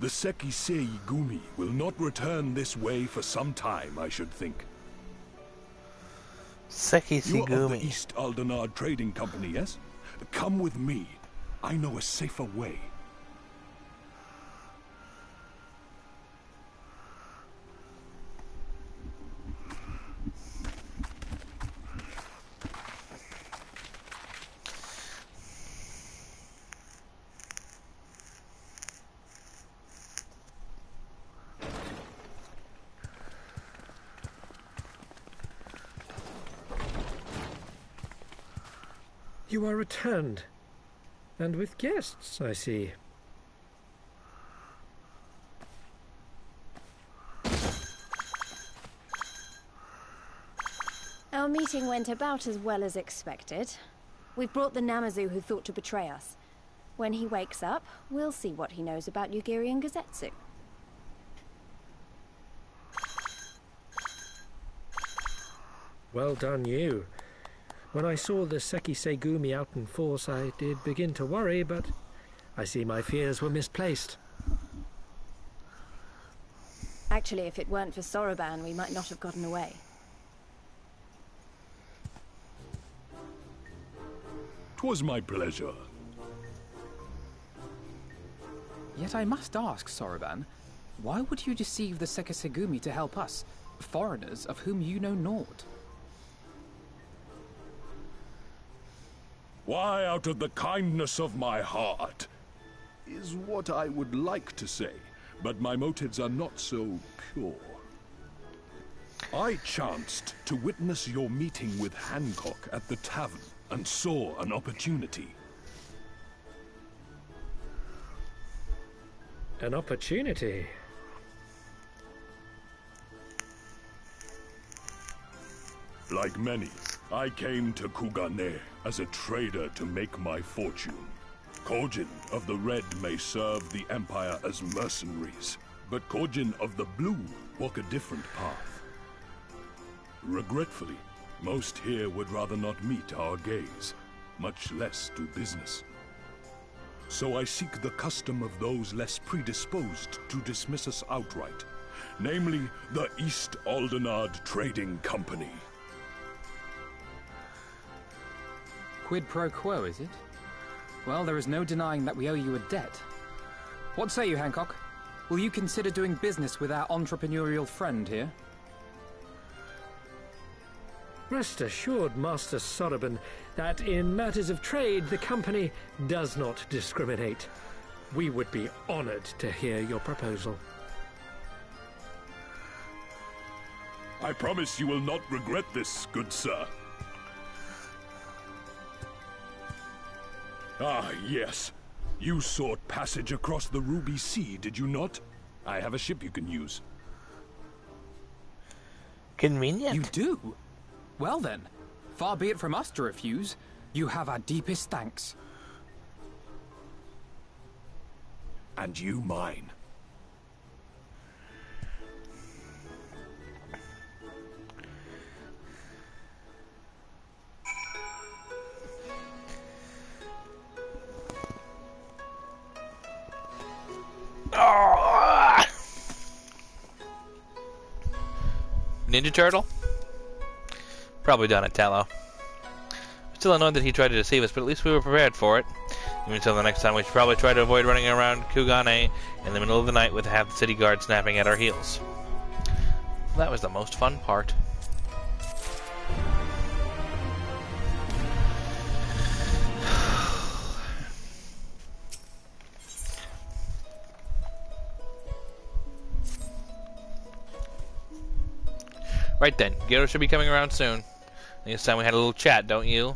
The Sekisei Gumi will not return this way for some time, I should think. Sekisei You are of the Gumi. East Aldenard Trading Company, yes? Come with me. I know a safer way. You are returned. And with guests, I see. Our meeting went about as well as expected. We've brought the Namazu who thought to betray us. When he wakes up, we'll see what he knows about Yugiri and Gazetsu. Well done you. When I saw the Sekisegumi out in force, I did begin to worry, but I see my fears were misplaced. Actually, if it weren't for Soroban, we might not have gotten away. "'Twas my pleasure." Yet I must ask, Soroban, why would you deceive the Sekisegumi to help us, foreigners of whom you know naught? "Why, out of the kindness of my heart," is what I would like to say, but my motives are not so pure. I chanced to witness your meeting with Hancock at the tavern and saw an opportunity. An opportunity? Like many, I came to Kugane as a trader to make my fortune. Kojin of the Red may serve the Empire as mercenaries, but Kojin of the Blue walk a different path. Regretfully, most here would rather not meet our gaze, much less do business. So I seek the custom of those less predisposed to dismiss us outright, namely the East Aldenard Trading Company. Quid pro quo, is it? Well, there is no denying that we owe you a debt. What say you, Hancock? Will you consider doing business with our entrepreneurial friend here? Rest assured, Master Soroban, that in matters of trade the company does not discriminate. We would be honored to hear your proposal. I promise you will not regret this, good sir. Ah, yes. You sought passage across the Ruby Sea, did you not? I have a ship you can use. Convenient. You do? Well then, far be it from us to refuse. You have our deepest thanks. And you mine. Ninja Turtle? Probably Donatello. Still annoyed that he tried to deceive us, but at least we were prepared for it. Even until the next time, we should probably try to avoid running around Kugane in the middle of the night with half the city guard snapping at our heels. That was the most fun part. Right then, Gero should be coming around soon. I think it's time we had a little chat, don't you?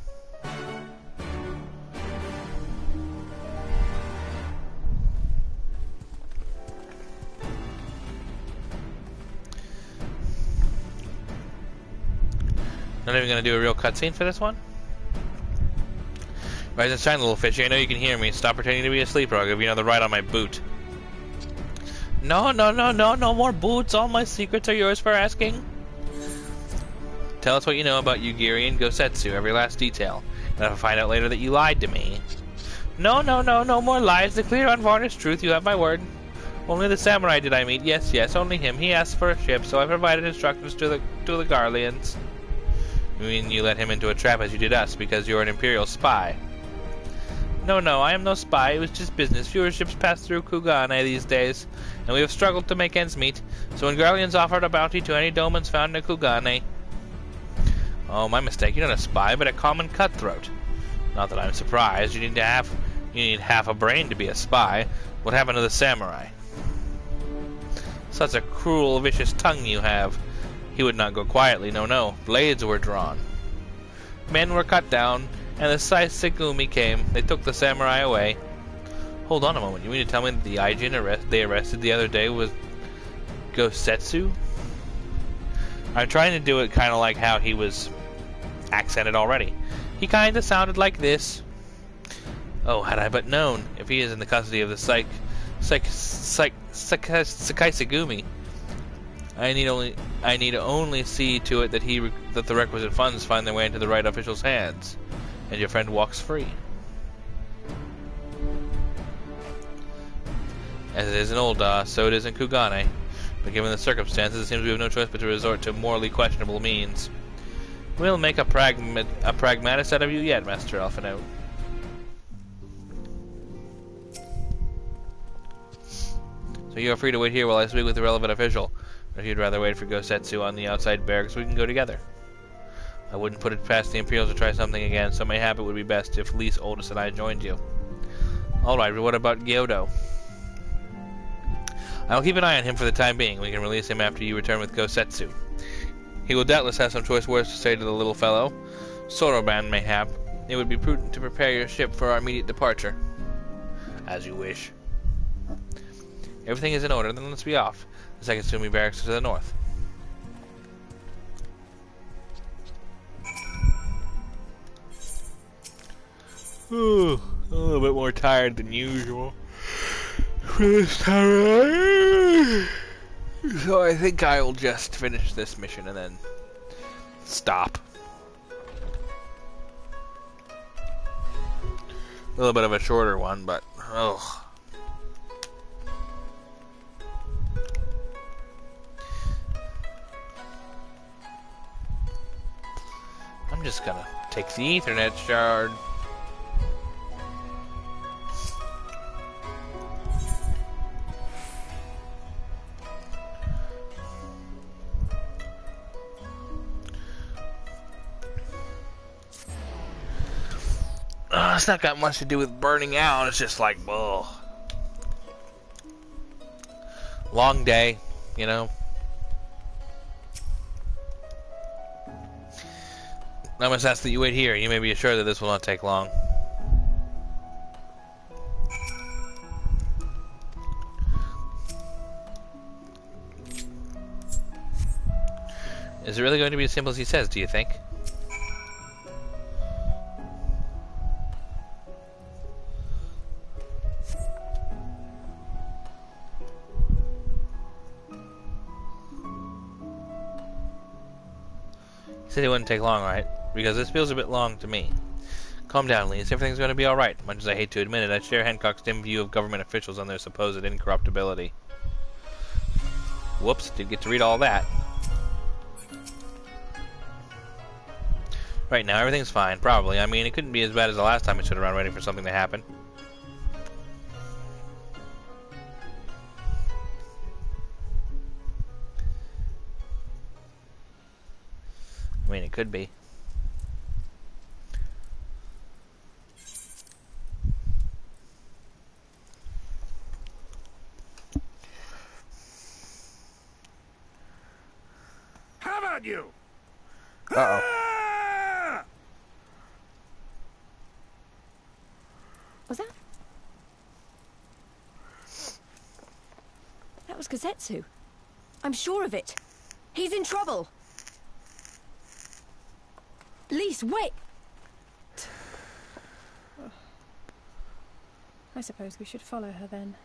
Not even gonna do a real cutscene for this one? Rise and shine, little fishy. I know you can hear me. Stop pretending to be asleep or I'll give you another ride on my boot. No more boots. All my secrets are yours for asking. Tell us what you know about Yugiri and Gosetsu, every last detail. And if I find out later that you lied to me... No more lies. The clear, unvarnished truth, you have my word. Only the samurai did I meet. Yes, only him. He asked for a ship, so I provided instructions to the Garleans. You mean you let him into a trap as you did us, because you're an Imperial spy? No, I am no spy. It was just business. Fewer ships pass through Kugane these days, and we have struggled to make ends meet. So when Garleans offered a bounty to any domans found in Kugane... Oh, my mistake. You're not a spy, but a common cutthroat. Not that I'm surprised. You need half a brain to be a spy. What happened to the samurai? Such a cruel, vicious tongue you have. He would not go quietly. No. Blades were drawn. Men were cut down, and the Saisegumi came. They took the samurai away. Hold on a moment. You mean to tell me that the Aijin they arrested the other day was Gosetsu? I'm trying to do it kind of like how he was accented already. He kind of sounded like this. Oh, had I but known. If he is in the custody of the Sakaisegumi, I need only see to it that that the requisite funds find their way into the right official's hands, and your friend walks free. As it is in Ul'dah, so it is in Kugane. But given the circumstances, it seems we have no choice but to resort to morally questionable means. We'll make a pragmatist out of you yet, Master Alphinaud. So you are free to wait here while I speak with the relevant official. Or if you'd rather wait for Gosetsu on the outside barracks, we can go together. I wouldn't put it past the Imperials to try something again, so mayhap it would be best if Lys, Oldest, and I joined you. Alright, but what about Gyodo? I'll keep an eye on him for the time being. We can release him after you return with Gosetsu. He will doubtless have some choice words to say to the little fellow. Soroban, mayhap. It would be prudent to prepare your ship for our immediate departure. As you wish. Everything is in order, then let's be off. The second Sumi barracks is to the north. Ooh, a little bit more tired than usual for this time. So I think I will just finish this mission and then stop. A little bit of a shorter one, but oh. I'm just gonna take the Ethernet shard. It's not got much to do with burning out. It's just like, ugh. Long day, you know. I must ask that you wait here. You may be assured that this will not take long. Is it really going to be as simple as he says, do you think? He said it wouldn't take long, right? Because this feels a bit long to me. Calm down, Lys. Everything's going to be alright. Much as I hate to admit it, I share Hancock's dim view of government officials on their supposed incorruptibility. Whoops, didn't get to read all that. Right now, everything's fine, probably. I mean, it couldn't be as bad as the last time I stood around waiting for something to happen. I mean, it could be. How about you? Uh-oh. Was that? That was Gosetsu. I'm sure of it. He's in trouble. Lys, wait! I suppose we should follow her then.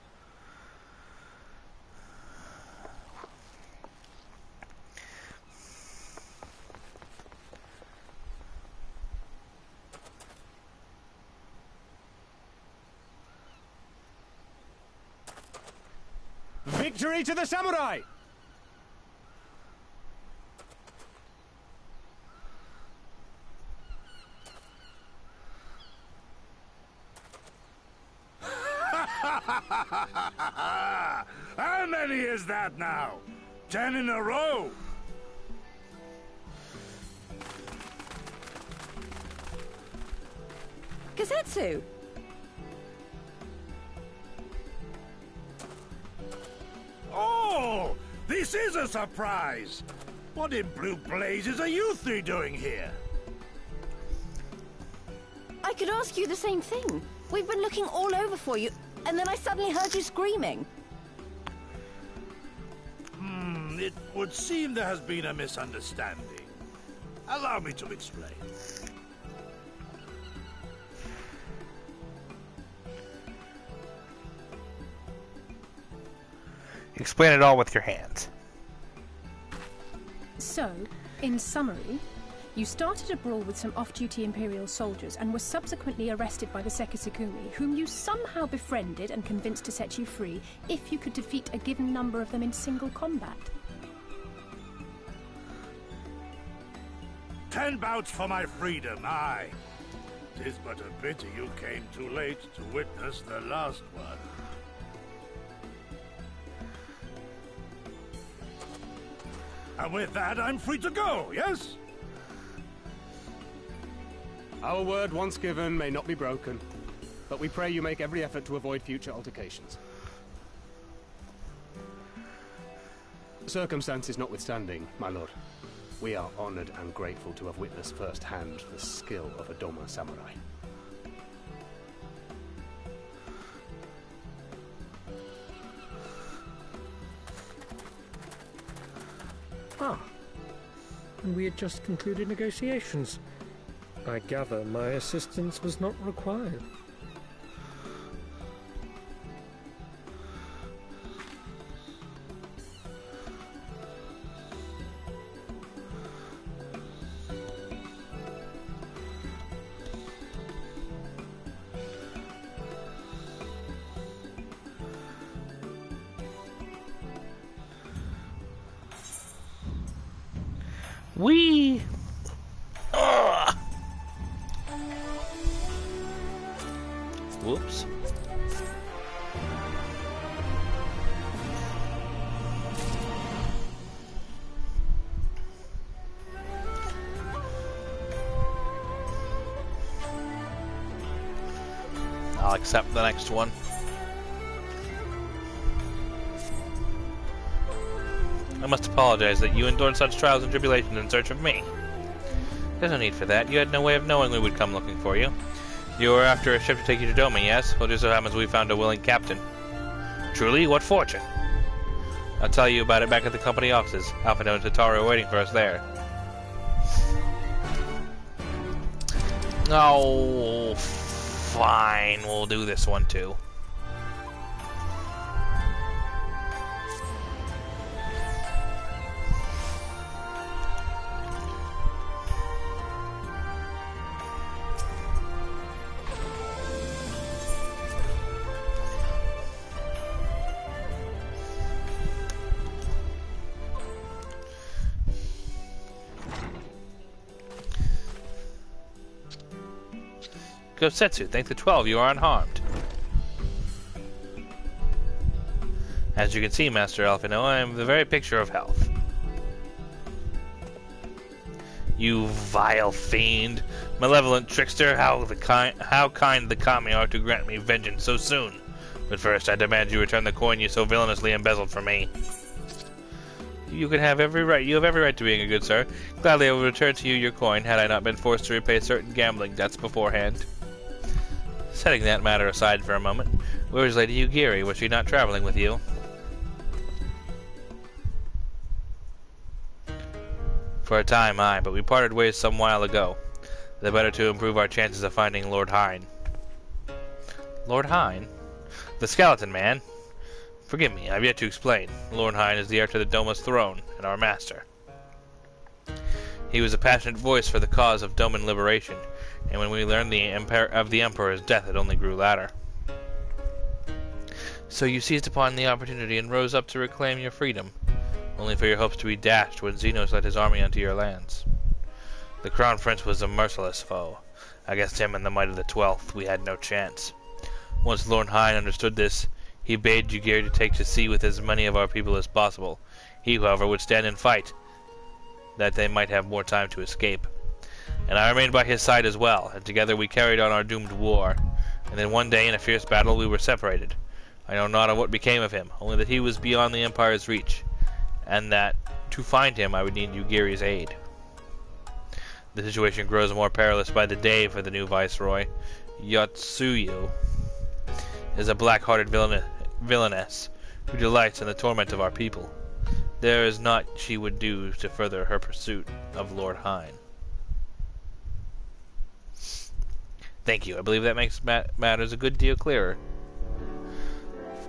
Victory to the samurai! How many is that now? 10 in a row? Gosetsu! Oh! This is a surprise! What in blue blazes are you three doing here? I could ask you the same thing. We've been looking all over for you, and then I suddenly heard you screaming. It would seem there has been a misunderstanding. Allow me to explain. Explain it all with your hands. So, in summary, you started a brawl with some off-duty Imperial soldiers and were subsequently arrested by the Sekisekumi, whom you somehow befriended and convinced to set you free if you could defeat a given number of them in single combat. 10 bouts for my freedom, aye. 'Tis but a pity you came too late to witness the last one. And with that, I'm free to go, yes? Our word once given may not be broken, but we pray you make every effort to avoid future altercations. Circumstances notwithstanding, my lord, we are honored and grateful to have witnessed firsthand the skill of a Doma samurai. Ah, and we had just concluded negotiations. I gather my assistance was not required. Wee! Whoops. I'll accept the next one. I must apologize that you endured such trials and tribulations in search of me. There's no need for that. You had no way of knowing we would come looking for you. You were after a ship to take you to Doma, yes? Well, just so happens we found a willing captain. Truly? What fortune? I'll tell you about it back at the company offices. Alphino and Tataru are waiting for us there. Oh, fine. We'll do this one too. Gosetsu, thank the 12, you are unharmed. As you can see, Master Alphino, I am the very picture of health. You vile fiend, malevolent trickster, how kind the kami are to grant me vengeance so soon. But first, I demand you return the coin you so villainously embezzled from me. You have every right to being a good sir. Gladly I will return to you your coin, had I not been forced to repay certain gambling debts beforehand. Setting that matter aside for a moment, where is Lady Yugiri? Was she not traveling with you? For a time, aye, but we parted ways some while ago. The better to improve our chances of finding Lord Hine. Lord Hine? The skeleton man? Forgive me, I've yet to explain. Lord Hine is the heir to the Doma's throne, and our master. He was a passionate voice for the cause of Doman liberation, and when we learned of the Emperor's death, it only grew louder. So you seized upon the opportunity and rose up to reclaim your freedom, only for your hopes to be dashed when Xenos led his army onto your lands. The Crown Prince was a merciless foe. Against him and the might of the 12th, we had no chance. Once Lord Hine understood this, he bade Yugiri to take to sea with as many of our people as possible. He, however, would stand and fight, that they might have more time to escape. And I remained by his side as well, and together we carried on our doomed war. And then one day, in a fierce battle, we were separated. I know not of what became of him, only that he was beyond the Empire's reach, and that, to find him, I would need Yugiri's aid. The situation grows more perilous by the day for the new Viceroy. Yotsuyu is a black-hearted villainess who delights in the torment of our people. There is naught she would do to further her pursuit of Lord Hine. Thank you. I believe that makes matters a good deal clearer.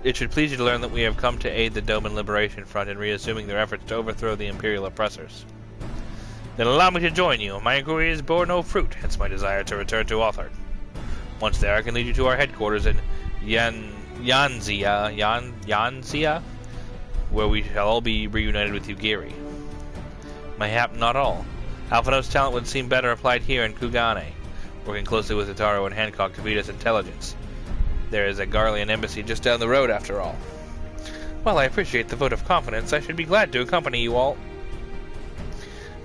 It should please you to learn that we have come to aid the Doman Liberation Front in reassuming their efforts to overthrow the Imperial oppressors. Then allow me to join you. My inquiries bore no fruit, hence my desire to return to Authard. Once there, I can lead you to our headquarters in Yanzia, where we shall all be reunited with Ugiri. Mayhap not all. Alphino's talent would seem better applied here in Kugane, working closely with Itaru and Hancock to feed us intelligence. There is a Garlean embassy just down the road, after all. While I appreciate the vote of confidence, I should be glad to accompany you all.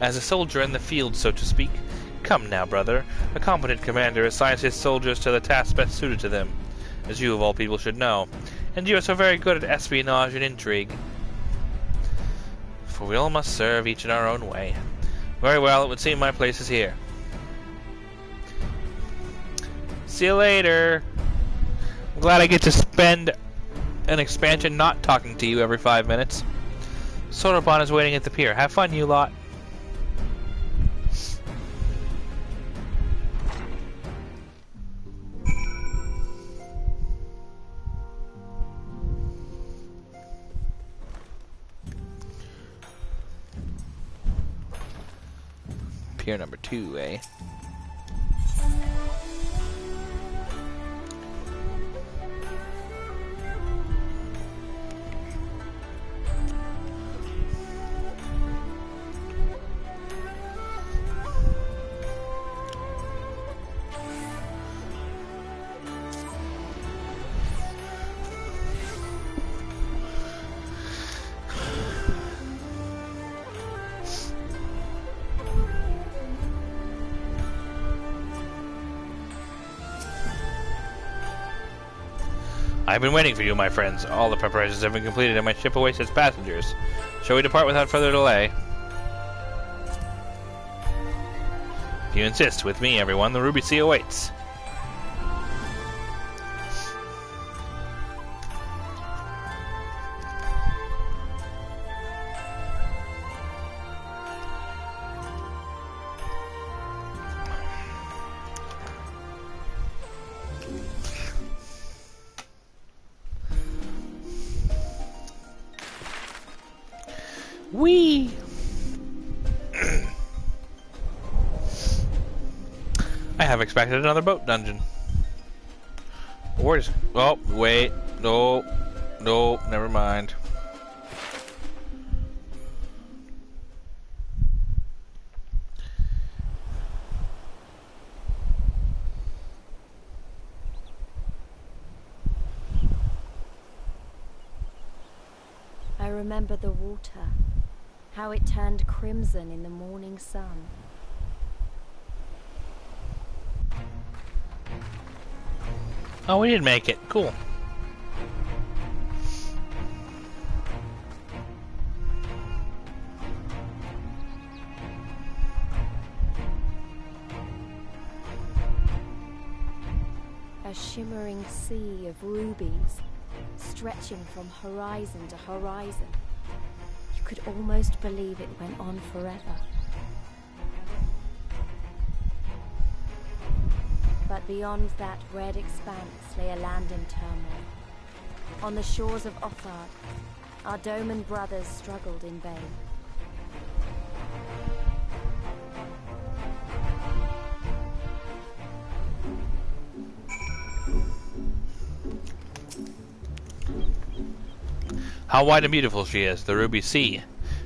As a soldier in the field, so to speak. Come now, brother. A competent commander assigns his soldiers to the task best suited to them, as you of all people should know. And you are so very good at espionage and intrigue. For we all must serve each in our own way. Very well, it would seem my place is here. See you later. I'm glad I get to spend an expansion not talking to you every 5 minutes. Sotoban is waiting at the pier. Have fun, you lot. Pier number 2, eh? I've been waiting for you, my friends. All the preparations have been completed and my ship awaits its passengers. Shall we depart without further delay? If you insist, with me, everyone, the Ruby Sea awaits. Whee! I have expected another boat dungeon. Where's... Oh, wait. No. No, never mind. I remember the water. How it turned crimson in the morning sun. Oh, we did make it. Cool. A shimmering sea of rubies, stretching from horizon to horizon. You could almost believe it went on forever. But beyond that red expanse lay a land in turmoil. On the shores of Othard, our Doman brothers struggled in vain. How wide and beautiful she is, the Ruby Sea,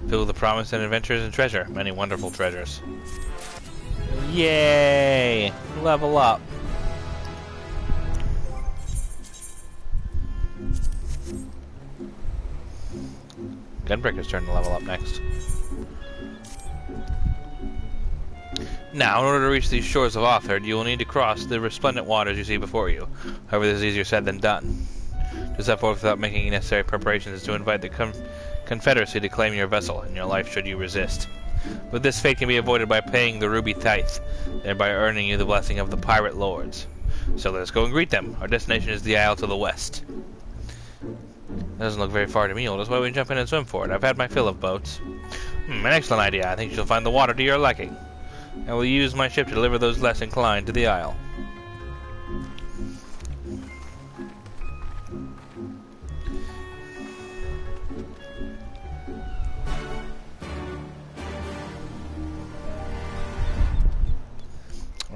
filled with promise and adventures and treasure, many wonderful treasures. Yay! Level up. Gunbreaker's turn to level up next. Now, in order to reach these shores of Authard, you will need to cross the resplendent waters you see before you. However, this is easier said than done. To step forth without making any necessary preparations is to invite the Confederacy to claim your vessel and your life should you resist. But this fate can be avoided by paying the ruby tithe, thereby earning you the blessing of the pirate lords. So let us go and greet them. Our destination is the isle to the west. That doesn't look very far to me, Oldest. Why don't we jump in and swim for it? I've had my fill of boats. An excellent idea. I think you'll find the water to your liking. I will use my ship to deliver those less inclined to the isle.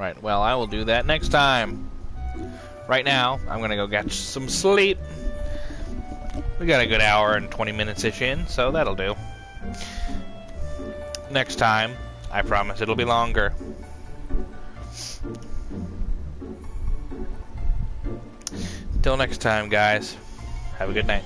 Right, well, I will do that next time. Right now, I'm gonna go get some sleep. We got a good hour and 20 minutes-ish in, so that'll do. Next time, I promise it'll be longer. Till next time, guys. Have a good night.